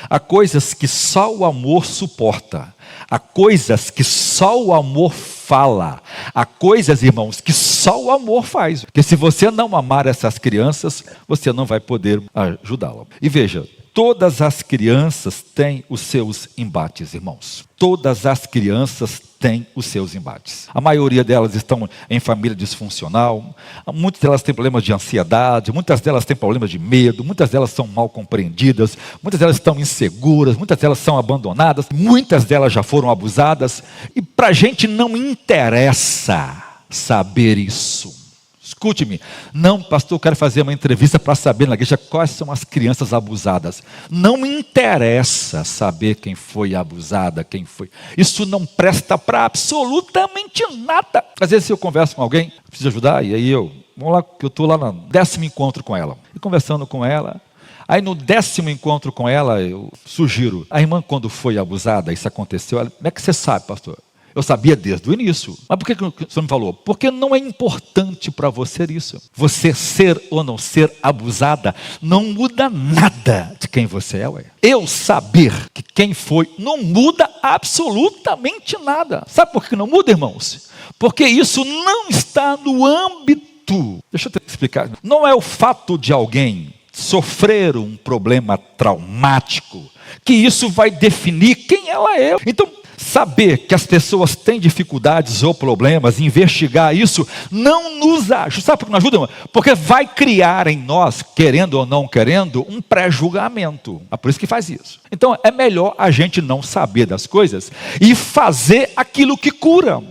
Há coisas que só o amor suporta. Há coisas que só o amor fala. Há coisas, irmãos, que só o amor faz. Porque se você não amar essas crianças, você não vai poder ajudá-las. E veja, todas as crianças têm os seus embates, irmãos. Todas as crianças têm os seus embates. A maioria delas estão em família disfuncional, muitas delas têm problemas de ansiedade, muitas delas têm problemas de medo, muitas delas são mal compreendidas, muitas delas estão inseguras, muitas delas são abandonadas, muitas delas já foram abusadas. E para a gente não interessa saber isso. Escute-me, não, pastor, eu quero fazer uma entrevista para saber na igreja quais são as crianças abusadas. Não me interessa saber quem foi abusada, quem foi. Isso não presta para absolutamente nada. Às vezes eu converso com alguém, preciso ajudar, e aí vamos lá, que eu estou lá no 10º encontro com ela. E conversando com ela, aí no 10º encontro com ela, eu sugiro, a irmã quando foi abusada, isso aconteceu, ela, como é que você sabe, pastor? Eu sabia desde o início. Mas por que o senhor me falou? Porque não é importante para você isso. Você ser ou não ser abusada não muda nada de quem você é. Ué. Eu saber que quem foi não muda absolutamente nada. Sabe por que não muda, irmãos? Porque isso não está no âmbito. Deixa eu te explicar. Não é o fato de alguém sofrer um problema traumático que isso vai definir quem ela é. Então, saber que as pessoas têm dificuldades ou problemas, investigar isso, não nos ajuda. Sabe por que não ajuda? Porque vai criar em nós, querendo ou não querendo, um pré-julgamento. É por isso que faz isso. Então é melhor a gente não saber das coisas e fazer aquilo que cura.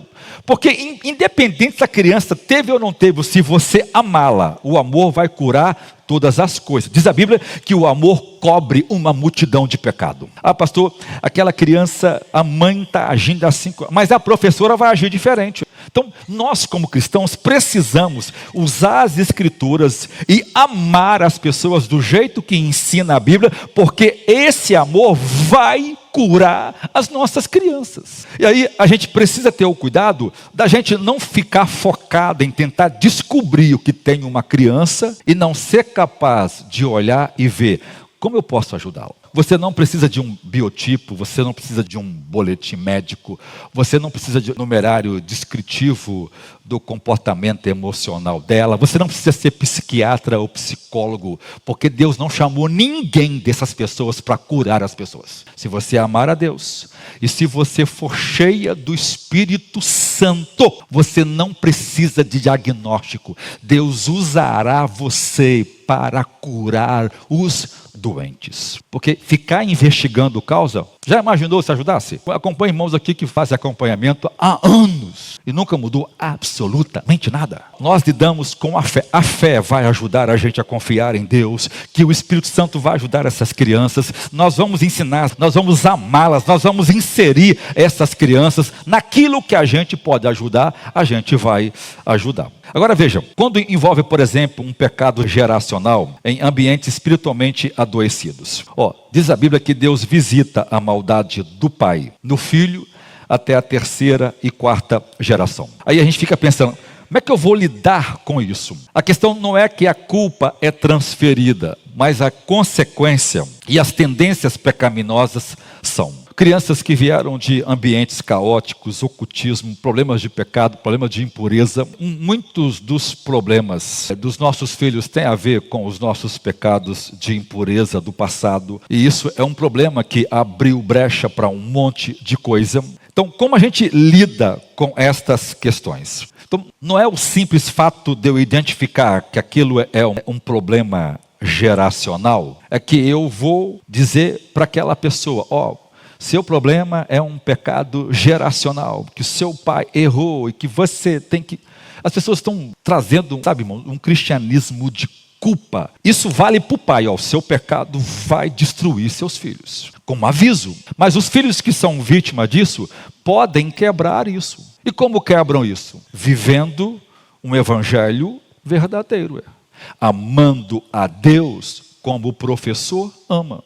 Porque independente se a criança teve ou não teve, se você amá-la, o amor vai curar todas as coisas. Diz a Bíblia que o amor cobre uma multidão de pecado. Ah, pastor, aquela criança, a mãe está agindo assim, mas a professora vai agir diferente. Então, nós como cristãos precisamos usar as escrituras e amar as pessoas do jeito que ensina a Bíblia, porque esse amor vai curar as nossas crianças. E aí a gente precisa ter o cuidado da gente não ficar focado em tentar descobrir o que tem uma criança e não ser capaz de olhar e ver como eu posso ajudá-lo. Você não precisa de um biotipo, você não precisa de um boletim médico, você não precisa de um numerário descritivo do comportamento emocional dela, você não precisa ser psiquiatra ou psicólogo, porque Deus não chamou ninguém dessas pessoas para curar as pessoas. Se você amar a Deus e se você for cheia do Espírito Santo, você não precisa de diagnóstico. Deus usará você para curar os doentes. Porque ficar investigando causa, já imaginou se ajudasse? Acompanho irmãos aqui que fazem acompanhamento há anos e nunca mudou absolutamente nada. Nós lidamos com a fé. A fé vai ajudar a gente a confiar em Deus, que o Espírito Santo vai ajudar essas crianças. Nós vamos ensinar, nós vamos amá-las, nós vamos inserir essas crianças naquilo que a gente pode ajudar, a gente vai ajudar. Agora vejam, quando envolve, por exemplo, um pecado geracional em ambientes espiritualmente adoecidos. Diz a Bíblia que Deus visita a maldade do pai no filho até a 3ª e 4ª geração. Aí a gente fica pensando, como é que eu vou lidar com isso? A questão não é que a culpa é transferida, mas a consequência e as tendências pecaminosas são. Crianças que vieram de ambientes caóticos, ocultismo, problemas de pecado, problemas de impureza. Muitos dos problemas dos nossos filhos têm a ver com os nossos pecados de impureza do passado. E isso é um problema que abriu brecha para um monte de coisa. Então, como a gente lida com estas questões? Então, não é o simples fato de eu identificar que aquilo é um problema geracional, é que eu vou dizer para aquela pessoa, seu problema é um pecado geracional, que o seu pai errou e que você tem que... As pessoas estão trazendo, sabe, irmão, um cristianismo de culpa. Isso vale para o pai, seu pecado vai destruir seus filhos, como aviso. Mas os filhos que são vítimas disso podem quebrar isso. E como quebram isso? Vivendo um evangelho verdadeiro, amando a Deus como o professor ama.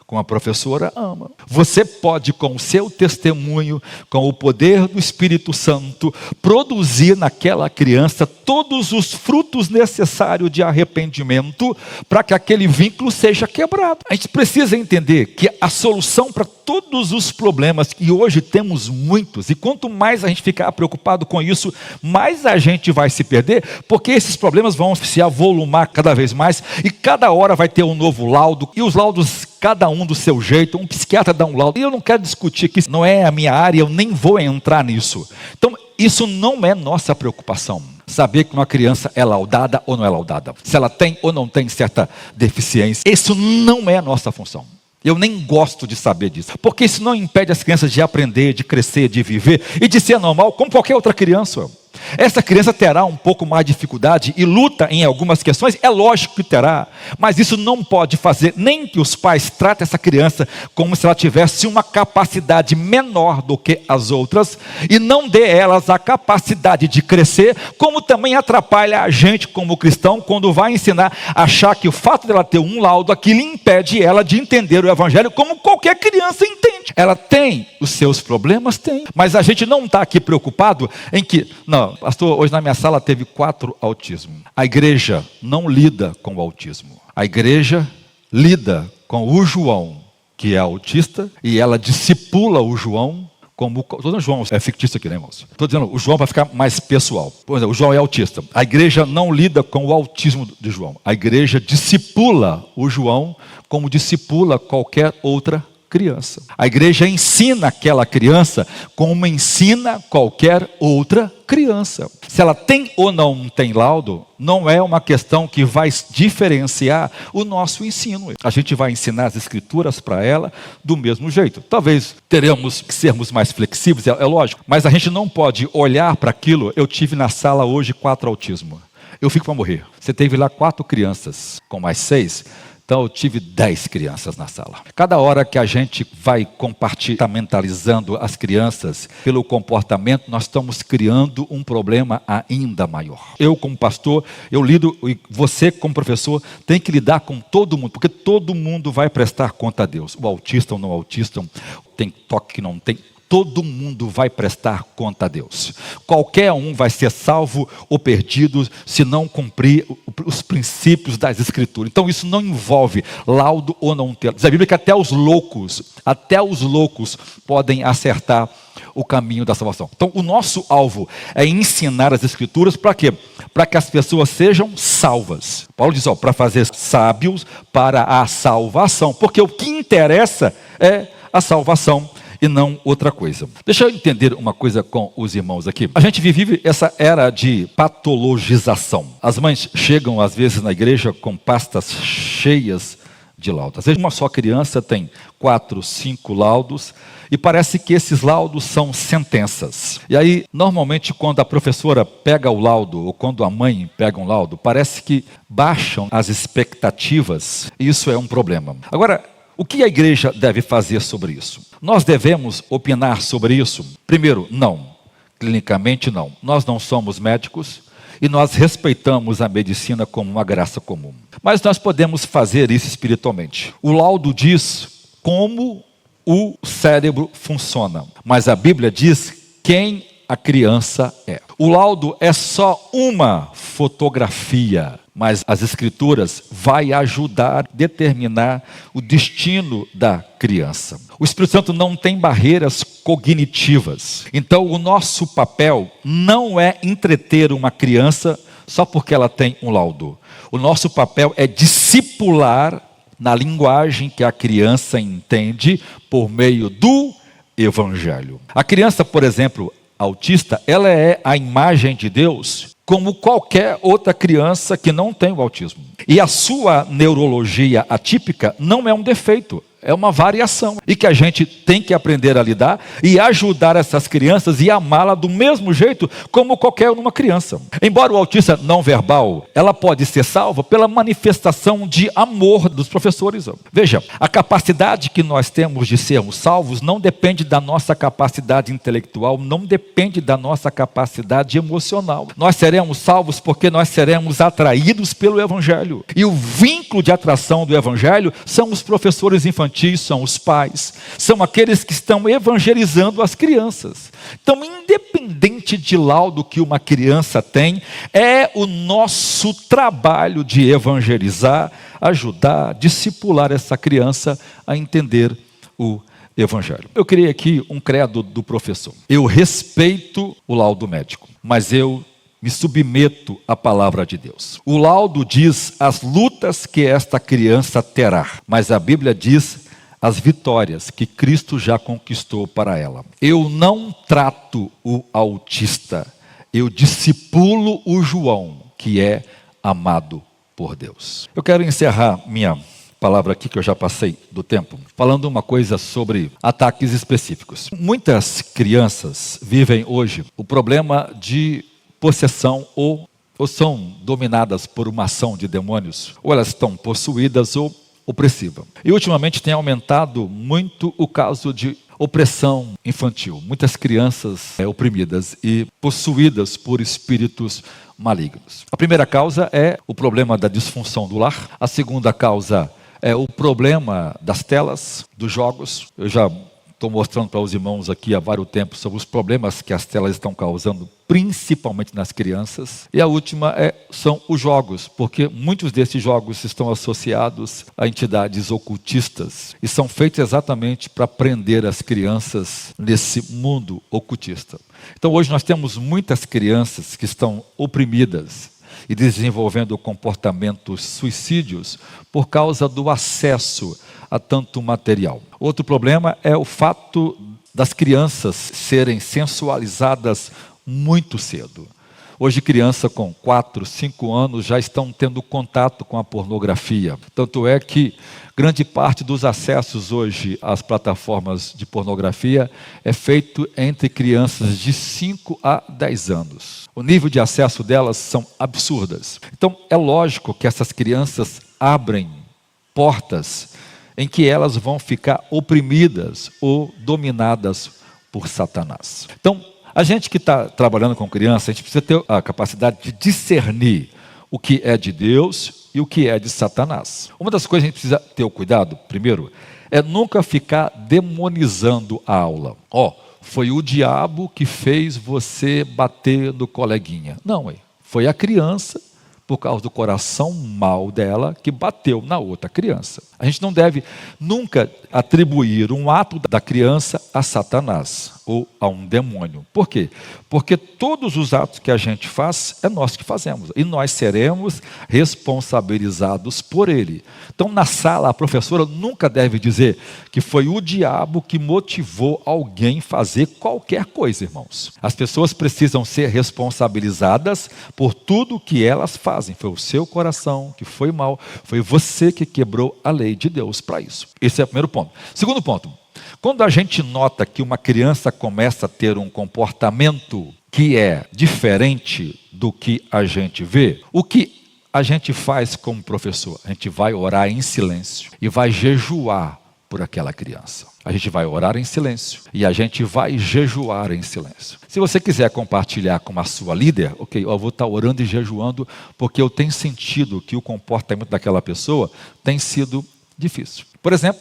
Como a professora ama. Você pode, com o seu testemunho, com o poder do Espírito Santo, produzir naquela criança todos os frutos necessários de arrependimento para que aquele vínculo seja quebrado. A gente precisa entender que a solução para todos os problemas, e hoje temos muitos, e quanto mais a gente ficar preocupado com isso, mais a gente vai se perder, porque esses problemas vão se avolumar cada vez mais, e cada hora vai ter um novo laudo, e os laudos cada um do seu jeito, um psiquiatra dá um laudo, e eu não quero discutir que isso não é a minha área, eu nem vou entrar nisso. Então, isso não é nossa preocupação, saber que uma criança é laudada ou não é laudada, se ela tem ou não tem certa deficiência, isso não é a nossa função. Eu nem gosto de saber disso, porque isso não impede as crianças de aprender, de crescer, de viver e de ser normal como qualquer outra criança. Essa criança terá um pouco mais de dificuldade e luta em algumas questões, é lógico que terá, mas isso não pode fazer nem que os pais tratem essa criança como se ela tivesse uma capacidade menor do que as outras e não dê a elas a capacidade de crescer, como também atrapalha a gente como cristão quando vai ensinar a achar que o fato dela ter um laudo aquilo impede ela de entender o evangelho como qualquer criança entende. Ela tem os seus problemas, tem, mas a gente não está aqui preocupado em que, não, pastor, hoje na minha sala teve 4 autismo. A igreja não lida com o autismo. A igreja lida com o João, que é autista, e ela discipula o João como... Estou dizendo João, é fictício aqui, né, irmãos? Estou dizendo o João para ficar mais pessoal. Por exemplo, o João é autista. A igreja não lida com o autismo de João. A igreja discipula o João como discipula qualquer outra criança. A igreja ensina aquela criança como ensina qualquer outra criança. Se ela tem ou não tem laudo, não é uma questão que vai diferenciar o nosso ensino. A gente vai ensinar as escrituras para ela do mesmo jeito. Talvez teremos que sermos mais flexíveis, é lógico, mas a gente não pode olhar para aquilo. Eu tive na sala hoje 4 autismo. Eu fico para morrer. Você teve lá 4 crianças com mais 6, Então eu tive 10 crianças na sala. Cada hora que a gente vai compartimentalizando as crianças pelo comportamento, nós estamos criando um problema ainda maior. Eu como pastor, eu lido, e você como professor, tem que lidar com todo mundo, porque todo mundo vai prestar conta a Deus. O autista ou não autista, tem toque que não tem. Todo mundo vai prestar conta a Deus. Qualquer um vai ser salvo ou perdido se não cumprir os princípios das Escrituras. Então isso não envolve laudo ou não ter. Diz a Bíblia que até os loucos podem acertar o caminho da salvação. Então o nosso alvo é ensinar as Escrituras para quê? Para que as pessoas sejam salvas. Paulo diz, para fazer sábios para a salvação. Porque o que interessa é a salvação e não outra coisa. Deixa eu entender uma coisa com os irmãos aqui. A gente vive essa era de patologização. As mães chegam às vezes na igreja com pastas cheias de laudos. Às vezes uma só criança tem 4, 5 laudos e parece que esses laudos são sentenças. E aí, normalmente, quando a professora pega o laudo ou quando a mãe pega um laudo, parece que baixam as expectativas e isso é um problema. Agora, o que a igreja deve fazer sobre isso? Nós devemos opinar sobre isso? Primeiro, não. Clinicamente, não. Nós não somos médicos e nós respeitamos a medicina como uma graça comum. Mas nós podemos fazer isso espiritualmente. O laudo diz como o cérebro funciona, mas a Bíblia diz quem a criança é. O laudo é só uma fotografia, mas as Escrituras vai ajudar a determinar o destino da criança. O Espírito Santo não tem barreiras cognitivas. Então o nosso papel não é entreter uma criança só porque ela tem um laudo. O nosso papel é discipular na linguagem que a criança entende por meio do Evangelho. A criança, por exemplo, autista, ela é a imagem de Deus como qualquer outra criança que não tem o autismo. E a sua neurologia atípica não é um defeito, é uma variação. E que a gente tem que aprender a lidar e ajudar essas crianças e amá-la do mesmo jeito como qualquer uma criança. Embora o autista não verbal, ela pode ser salva pela manifestação de amor dos professores. Veja, a capacidade que nós temos de sermos salvos não depende da nossa capacidade intelectual, não depende da nossa capacidade emocional. Nós seremos salvos porque nós seremos atraídos pelo Evangelho. E o vínculo de atração do Evangelho são os professores infantis, são os pais, são aqueles que estão evangelizando as crianças. Então, independente de laudo que uma criança tem, é o nosso trabalho de evangelizar, ajudar, discipular essa criança a entender o Evangelho. Eu criei aqui um credo do professor. Eu respeito o laudo médico, mas eu me submeto à palavra de Deus. O laudo diz as lutas que esta criança terá, mas a Bíblia diz as vitórias que Cristo já conquistou para ela. Eu não trato o autista, eu discipulo o João, que é amado por Deus. Eu quero encerrar minha palavra aqui, que eu já passei do tempo, falando uma coisa sobre ataques específicos. Muitas crianças vivem hoje o problema de possessão ou são dominadas por uma ação de demônios, ou elas estão possuídas ou opressivas. E ultimamente tem aumentado muito o caso de opressão infantil. Muitas crianças oprimidas e possuídas por espíritos malignos. A primeira causa é o problema da disfunção do lar. A segunda causa é o problema das telas, dos jogos. Eu já estou mostrando para os irmãos aqui há vários tempos sobre os problemas que as telas estão causando, principalmente nas crianças. E a última são os jogos, porque muitos desses jogos estão associados a entidades ocultistas e são feitos exatamente para prender as crianças nesse mundo ocultista. Então hoje nós temos muitas crianças que estão oprimidas e desenvolvendo comportamentos suicídios por causa do acesso a tanto material. Outro problema é o fato das crianças serem sensualizadas muito cedo. Hoje, criança com 4, 5 anos já estão tendo contato com a pornografia. Tanto é que grande parte dos acessos hoje às plataformas de pornografia é feito entre crianças de 5 a 10 anos. O nível de acesso delas são absurdas. Então, é lógico que essas crianças abrem portas em que elas vão ficar oprimidas ou dominadas por Satanás. Então, a gente que está trabalhando com criança, a gente precisa ter a capacidade de discernir o que é de Deus e o que é de Satanás. Uma das coisas que a gente precisa ter o cuidado, primeiro, é nunca ficar demonizando a aula. Foi o diabo que fez você bater no coleguinha. Não, foi a criança, por causa do coração mau dela, que bateu na outra criança. A gente não deve nunca atribuir um ato da criança a Satanás ou a um demônio. Por quê? Porque todos os atos que a gente faz, é nós que fazemos. E nós seremos responsabilizados por ele. Então, na sala, a professora nunca deve dizer que foi o diabo que motivou alguém a fazer qualquer coisa, irmãos. As pessoas precisam ser responsabilizadas por tudo que elas fazem. Foi o seu coração que foi mal, foi você que quebrou a lei de Deus para isso. Esse é o primeiro ponto. Segundo ponto, quando a gente nota que uma criança começa a ter um comportamento que é diferente do que a gente vê, o que a gente faz como professor? A gente vai orar em silêncio e vai jejuar por aquela criança. A gente vai orar em silêncio e a gente vai jejuar em silêncio. Se você quiser compartilhar com a sua líder, ok, eu vou estar orando e jejuando porque eu tenho sentido que o comportamento daquela pessoa tem sido difícil. Por exemplo,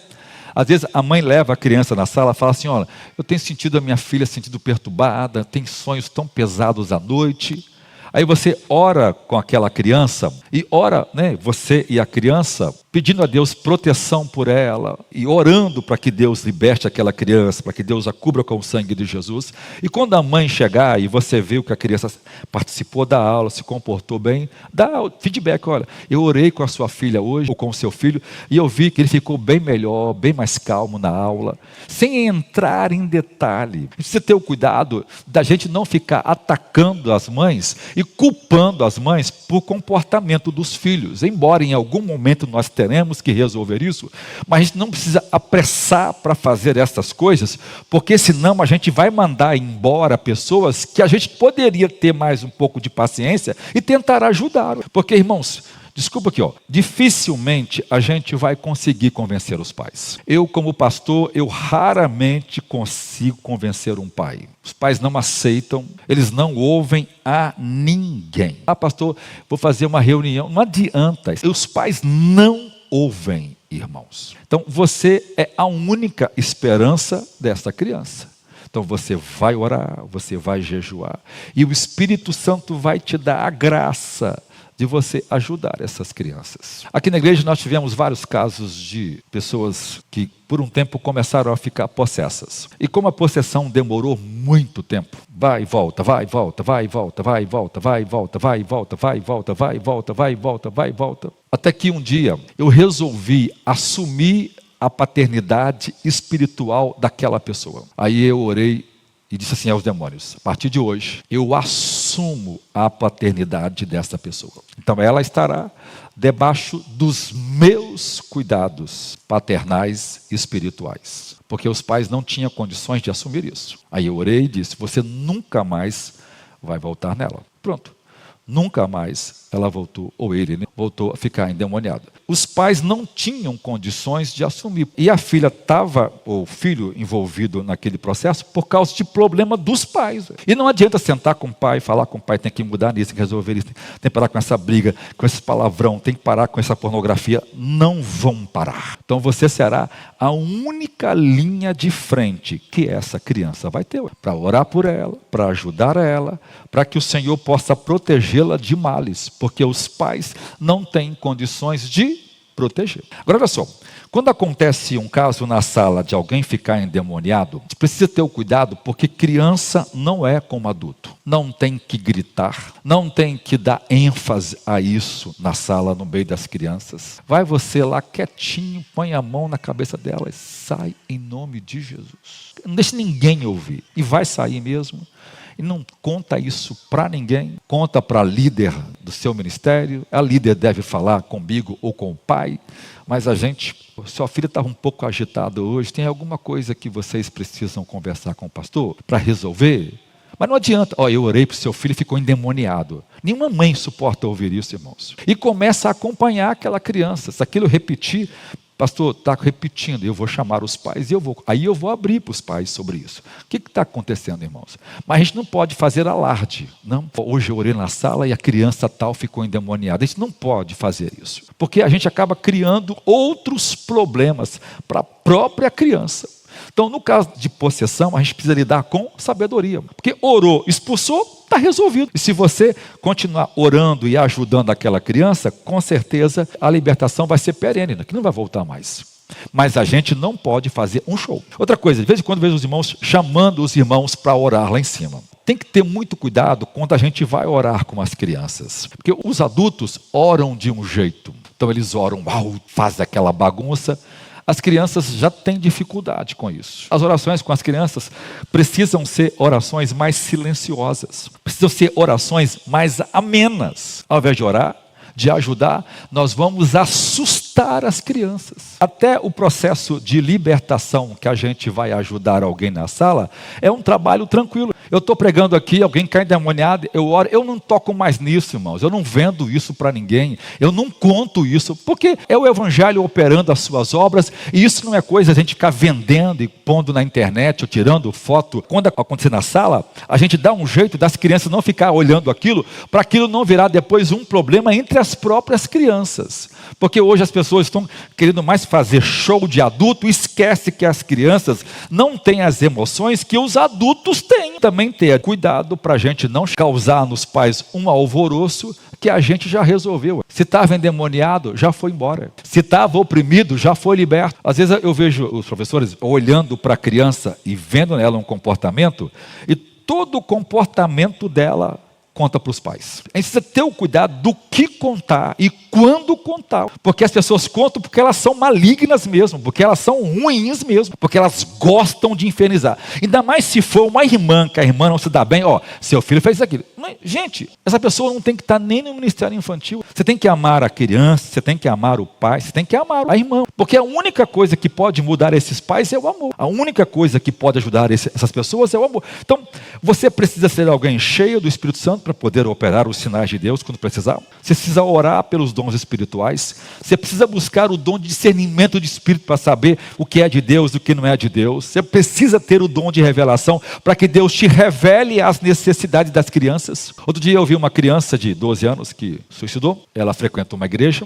às vezes a mãe leva a criança na sala e fala assim, olha, eu tenho sentido a minha filha sentindo perturbada, tem sonhos tão pesados à noite. Aí você ora com aquela criança e ora, você e a criança, pedindo a Deus proteção por ela e orando para que Deus liberte aquela criança, para que Deus a cubra com o sangue de Jesus. E quando a mãe chegar e você vê que a criança participou da aula, se comportou bem, dá feedback, olha, eu orei com a sua filha hoje, ou com o seu filho, e eu vi que ele ficou bem melhor, bem mais calmo na aula, sem entrar em detalhe. Precisa ter o cuidado da gente não ficar atacando as mães e culpando as mães por comportamento dos filhos, embora em algum momento nós teremos que resolver isso, mas a gente não precisa apressar para fazer essas coisas, porque senão a gente vai mandar embora pessoas que a gente poderia ter mais um pouco de paciência e tentar ajudar, porque irmãos, desculpa aqui, dificilmente a gente vai conseguir convencer os pais. Eu, como pastor, eu raramente consigo convencer um pai. Os pais não aceitam, eles não ouvem a ninguém. Pastor, vou fazer uma reunião. Não adianta, os pais não ouvem, irmãos. Então, você é a única esperança dessa criança. Então você vai orar, você vai jejuar, e o Espírito Santo vai te dar a graça de você ajudar essas crianças. Aqui na igreja nós tivemos vários casos de pessoas que por um tempo começaram a ficar possessas. E como a possessão demorou muito tempo, vai e volta, vai e volta, vai e volta, vai e volta, vai e volta, vai e volta, vai e volta, vai e volta, vai e volta, vai e volta. Até que um dia eu resolvi assumir a paternidade espiritual daquela pessoa. Aí eu orei e disse assim aos demônios, a partir de hoje, eu assumo a paternidade dessa pessoa. Então ela estará debaixo dos meus cuidados paternais e espirituais. Porque os pais não tinham condições de assumir isso. Aí eu orei e disse, você nunca mais vai voltar nela. Pronto. Nunca mais ela voltou, ou ele voltou a ficar endemoniado. Os pais não tinham condições de assumir. E a filha estava, ou o filho envolvido naquele processo, por causa de problema dos pais. E não adianta sentar com o pai, falar com o pai, tem que mudar nisso, tem que resolver isso, tem que parar com essa briga, com esse palavrão, tem que parar com essa pornografia. Não vão parar. Então você será a única linha de frente que essa criança vai ter, para orar por ela, para ajudar ela, para que o Senhor possa protegê-la de males, porque os pais não têm condições de proteger. Agora olha só, quando acontece um caso na sala de alguém ficar endemoniado, você precisa ter o cuidado, porque criança não é como adulto. Não tem que gritar, não tem que dar ênfase a isso na sala, no meio das crianças. Vai você lá quietinho, põe a mão na cabeça dela e sai em nome de Jesus. Não deixe ninguém ouvir. E vai sair mesmo. E não conta isso para ninguém, conta para a líder do seu ministério, a líder deve falar comigo ou com o pai, mas sua filha estava um pouco agitada hoje, tem alguma coisa que vocês precisam conversar com o pastor para resolver? Mas não adianta, eu orei para o seu filho e ficou endemoniado. Nenhuma mãe suporta ouvir isso, irmãos. E começa a acompanhar aquela criança. Se aquilo repetir, pastor, está repetindo, eu vou chamar os pais, aí eu vou abrir para os pais sobre isso. O que está acontecendo, irmãos? Mas a gente não pode fazer alarde. Não. Hoje eu orei na sala e a criança tal ficou endemoniada. A gente não pode fazer isso. Porque a gente acaba criando outros problemas para a própria criança. Então, no caso de possessão, a gente precisa lidar com sabedoria. Porque orou, expulsou, está resolvido. E se você continuar orando e ajudando aquela criança, com certeza a libertação vai ser perene, que não vai voltar mais. Mas a gente não pode fazer um show. Outra coisa, de vez em quando vejo os irmãos chamando os irmãos para orar lá em cima. Tem que ter muito cuidado quando a gente vai orar com as crianças. Porque os adultos oram de um jeito. Então eles oram, fazem aquela bagunça. As crianças já têm dificuldade com isso. As orações com as crianças precisam ser orações mais silenciosas. Precisam ser orações mais amenas. Ao invés de orar, de ajudar, nós vamos assustar as crianças. Até o processo de libertação que a gente vai ajudar alguém na sala é um trabalho tranquilo. Eu estou pregando aqui, alguém cai endemoniado, eu oro, eu não toco mais nisso, irmãos. Eu não vendo isso para ninguém, eu não conto isso, porque é o evangelho operando as suas obras, e isso não é coisa a gente ficar vendendo e pondo na internet ou tirando foto. Quando acontecer na sala, a gente dá um jeito das crianças não ficar olhando aquilo, para aquilo não virar depois um problema entre as próprias crianças. Porque hoje as pessoas estão querendo mais fazer show de adulto e esquece que as crianças não têm as emoções que os adultos têm. Também ter cuidado para a gente não causar nos pais um alvoroço que a gente já resolveu. Se estava endemoniado, já foi embora. Se estava oprimido, já foi liberto. Às vezes eu vejo os professores olhando para a criança e vendo nela um comportamento, e todo o comportamento dela conta para os pais. A gente precisa ter o cuidado do que contar e quando contar. Porque as pessoas contam porque elas são malignas mesmo, porque elas são ruins mesmo, porque elas gostam de infernizar. Ainda mais se for uma irmã, que a irmã não se dá bem, seu filho fez aquilo. Gente, essa pessoa não tem que estar nem no ministério infantil. Você tem que amar a criança, você tem que amar o pai, você tem que amar a irmã. Porque a única coisa que pode mudar esses pais é o amor. A única coisa que pode ajudar essas pessoas é o amor. Então, você precisa ser alguém cheio do Espírito Santo para poder operar os sinais de Deus quando precisar. Você precisa orar pelos dons espirituais. Você precisa buscar o dom de discernimento de espírito para saber o que é de Deus e o que não é de Deus. Você precisa ter o dom de revelação para que Deus te revele as necessidades das crianças. Outro dia eu vi uma criança de 12 anos que suicidou. Ela frequentou uma igreja.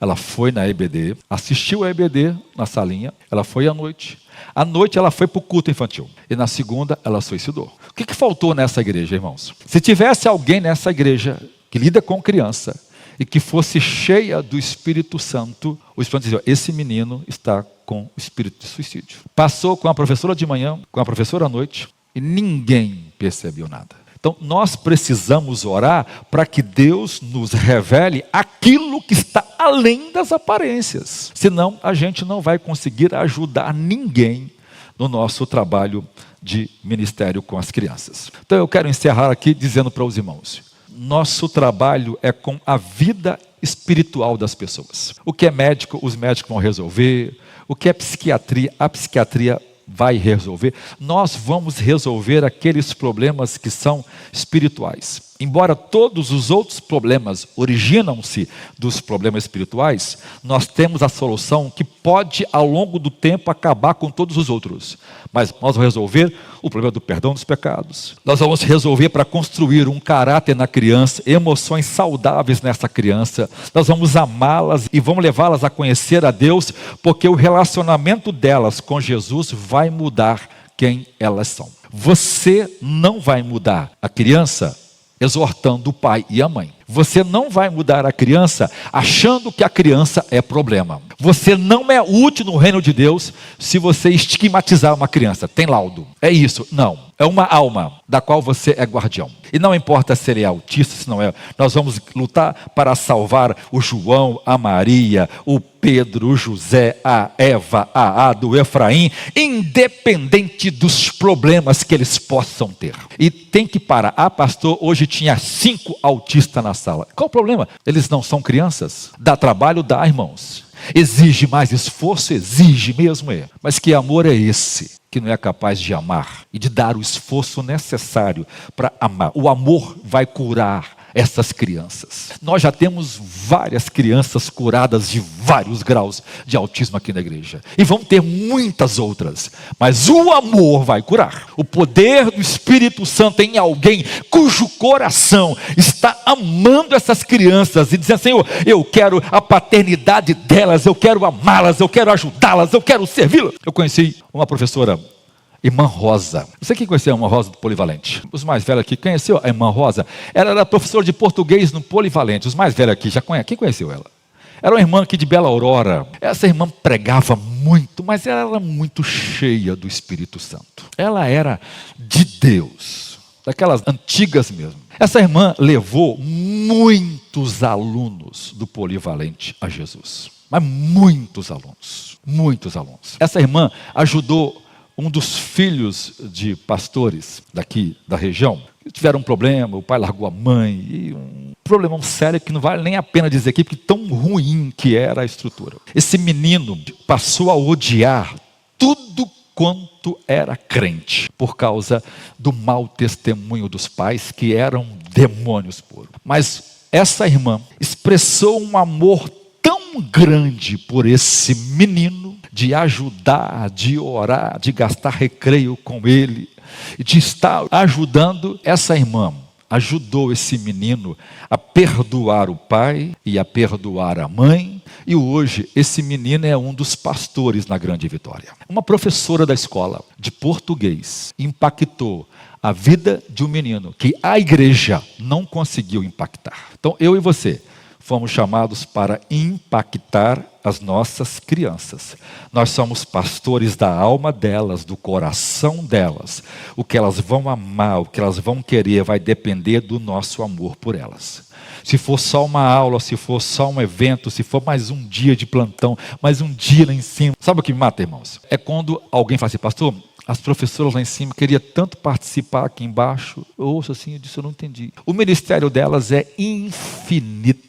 Ela foi na EBD, assistiu a EBD na salinha. Ela foi à noite. À noite ela foi para o culto infantil. E na segunda ela suicidou. O que faltou nessa igreja, irmãos? Se tivesse alguém nessa igreja que lida com criança e que fosse cheia do Espírito Santo, o Espírito dizia, esse menino está com o espírito de suicídio. Passou com a professora de manhã, com a professora à noite, e ninguém percebeu nada. Então nós precisamos orar para que Deus nos revele aquilo que está além das aparências. Senão a gente não vai conseguir ajudar ninguém no nosso trabalho de ministério com as crianças. Então eu quero encerrar aqui dizendo para os irmãos, nosso trabalho é com a vida espiritual das pessoas. O que é médico, os médicos vão resolver. O que é psiquiatria, a psiquiatria vai resolver. Nós vamos resolver aqueles problemas que são espirituais. Embora todos os outros problemas originam-se dos problemas espirituais, nós temos a solução que pode, ao longo do tempo, acabar com todos os outros. Mas nós vamos resolver o problema do perdão dos pecados. Nós vamos resolver para construir um caráter na criança, emoções saudáveis nessa criança. Nós vamos amá-las e vamos levá-las a conhecer a Deus, porque o relacionamento delas com Jesus vai mudar quem elas são. Você não vai mudar a criança exortando o pai e a mãe. Você não vai mudar a criança achando que a criança é problema. Você não é útil no reino de Deus se você estigmatizar uma criança. Tem laudo. É isso. Não. É uma alma da qual você é guardião. E não importa se ele é autista, se não é. Nós vamos lutar para salvar o João, a Maria, o Pedro, o José, a Eva, a Ado, o Efraim, independente dos problemas que eles possam ter. E tem que parar. Pastor, hoje tinha 5 autistas na sala. Qual o problema? Eles não são crianças? Dá trabalho? Dá, irmãos. Exige mais esforço? Exige mesmo, é. Mas que amor é esse que não é capaz de amar e de dar o esforço necessário para amar. O amor vai curar essas crianças. Nós já temos várias crianças curadas de vários graus de autismo aqui na igreja. E vão ter muitas outras. Mas o amor vai curar. O poder do Espírito Santo em alguém cujo coração está amando essas crianças e dizendo: Senhor, eu quero a paternidade delas, eu quero amá-las, eu quero ajudá-las, eu quero servi-las. Eu conheci uma professora, Irmã Rosa. Você que conheceu a Irmã Rosa do Polivalente? Os mais velhos aqui conheceu a Irmã Rosa? Ela era professora de português no Polivalente. Os mais velhos aqui já conhecem. Quem conheceu ela? Era uma irmã aqui de Bela Aurora. Essa irmã pregava muito, mas ela era muito cheia do Espírito Santo. Ela era de Deus, daquelas antigas mesmo. Essa irmã levou muitos alunos do Polivalente a Jesus. Mas muitos alunos. Muitos alunos. Essa irmã ajudou um dos filhos de pastores daqui da região. Tiveram um problema, o pai largou a mãe, e um problemão sério que não vale nem a pena dizer aqui, porque tão ruim que era a estrutura. Esse menino passou a odiar tudo quanto era crente, por causa do mau testemunho dos pais, que eram demônios puros. Mas essa irmã expressou um amor tão grande por esse menino, de ajudar, de orar, de gastar recreio com ele, de estar ajudando. Essa irmã ajudou esse menino a perdoar o pai e a perdoar a mãe, e hoje esse menino é um dos pastores na Grande Vitória. Uma professora da escola de português impactou a vida de um menino que a igreja não conseguiu impactar. Então eu e você fomos chamados para impactar as nossas crianças. Nós somos pastores da alma delas, do coração delas. O que elas vão amar, o que elas vão querer, vai depender do nosso amor por elas. Se for só uma aula, se for só um evento, se for mais um dia de plantão, mais um dia lá em cima. Sabe o que me mata, irmãos? É quando alguém fala assim: pastor, as professoras lá em cima queriam tanto participar aqui embaixo. Eu ouço assim, eu disse: eu não entendi. O ministério delas é infinitamente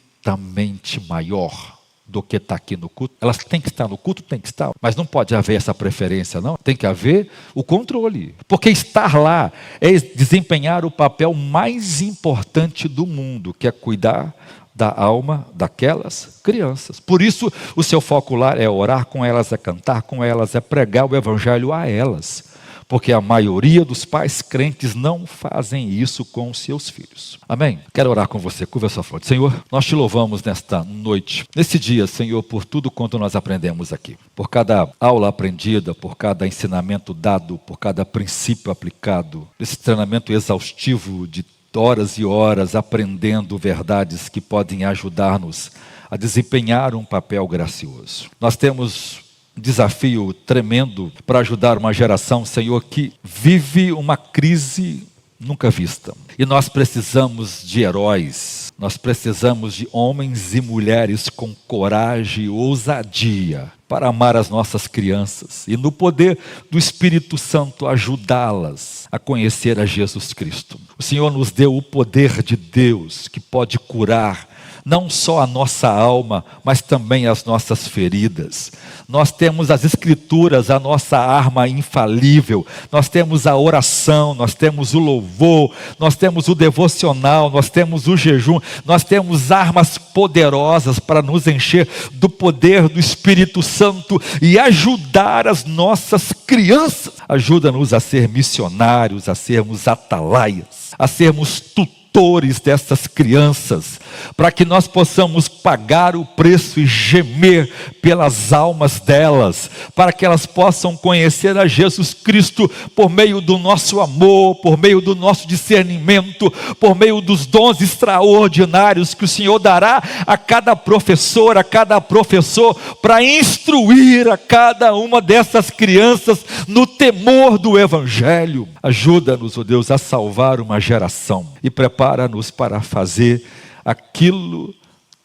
maior do que está aqui no culto. Elas têm que estar no culto, tem que estar, mas não pode haver essa preferência, não. Tem que haver o controle, porque estar lá é desempenhar o papel mais importante do mundo, que é cuidar da alma daquelas crianças. Por isso o seu foco lá é orar com elas, é cantar com elas, é pregar o evangelho a elas, porque a maioria dos pais crentes não fazem isso com os seus filhos. Amém? Quero orar com você. Curva a sua fronte. Senhor, nós te louvamos nesta noite, nesse dia, Senhor, por tudo quanto nós aprendemos aqui. Por cada aula aprendida, por cada ensinamento dado, por cada princípio aplicado, esse treinamento exaustivo de horas e horas aprendendo verdades que podem ajudar-nos a desempenhar um papel gracioso. Nós temos desafio tremendo para ajudar uma geração, Senhor, que vive uma crise nunca vista. E nós precisamos de heróis, nós precisamos de homens e mulheres com coragem e ousadia para amar as nossas crianças e, no poder do Espírito Santo, ajudá-las a conhecer a Jesus Cristo. O Senhor nos deu o poder de Deus que pode curar não só a nossa alma, mas também as nossas feridas. Nós temos as Escrituras, a nossa arma infalível. Nós temos a oração, nós temos o louvor, nós temos o devocional, nós temos o jejum. Nós temos armas poderosas para nos encher do poder do Espírito Santo e ajudar as nossas crianças. Ajuda-nos a ser missionários, a sermos atalaias, a sermos tutores dessas crianças, para que nós possamos pagar o preço e gemer pelas almas delas, para que elas possam conhecer a Jesus Cristo por meio do nosso amor, por meio do nosso discernimento, por meio dos dons extraordinários que o Senhor dará a cada professor, a cada professor, para instruir a cada uma dessas crianças no temor do Evangelho. Ajuda-nos, ó Deus, a salvar uma geração e prepara-nos para fazer aquilo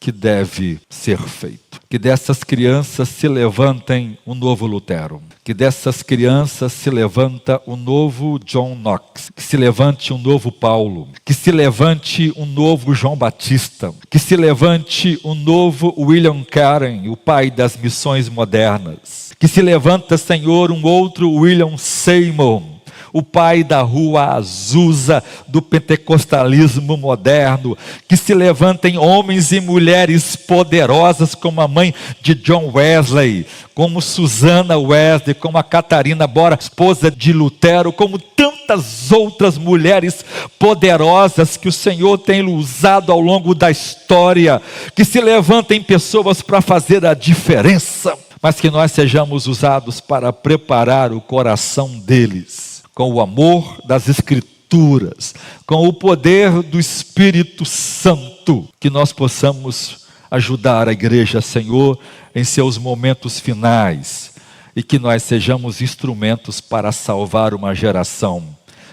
que deve ser feito. Que dessas crianças se levantem um novo Lutero. Que dessas crianças se levanta um novo John Knox. Que se levante um novo Paulo. Que se levante um novo João Batista. Que se levante um novo William Carey, o pai das missões modernas. Que se levanta, Senhor, um outro William Seymour, o pai da Rua Azusa do pentecostalismo moderno. Que se levantem homens e mulheres poderosas como a mãe de John Wesley, como Susana Wesley, como a Catarina Bora, esposa de Lutero, como tantas outras mulheres poderosas que o Senhor tem usado ao longo da história. Que se levantem pessoas para fazer a diferença, mas que nós sejamos usados para preparar o coração deles com o amor das Escrituras, com o poder do Espírito Santo, que nós possamos ajudar a igreja, Senhor, em seus momentos finais, e que nós sejamos instrumentos para salvar uma geração,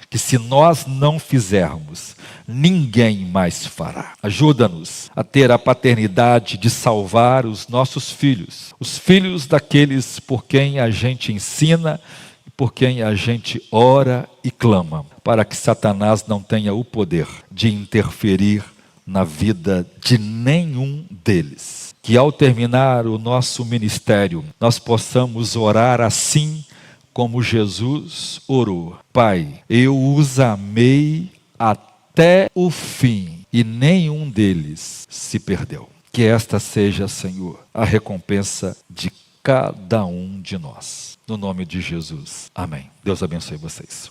que se nós não fizermos, ninguém mais fará. Ajuda-nos a ter a paternidade de salvar os nossos filhos, os filhos daqueles por quem a gente ensina, por quem a gente ora e clama, para que Satanás não tenha o poder de interferir na vida de nenhum deles. Que ao terminar o nosso ministério, nós possamos orar assim como Jesus orou. Pai, eu os amei até o fim e nenhum deles se perdeu. Que esta seja, Senhor, a recompensa de cada um de nós. No nome de Jesus. Amém. Deus abençoe vocês.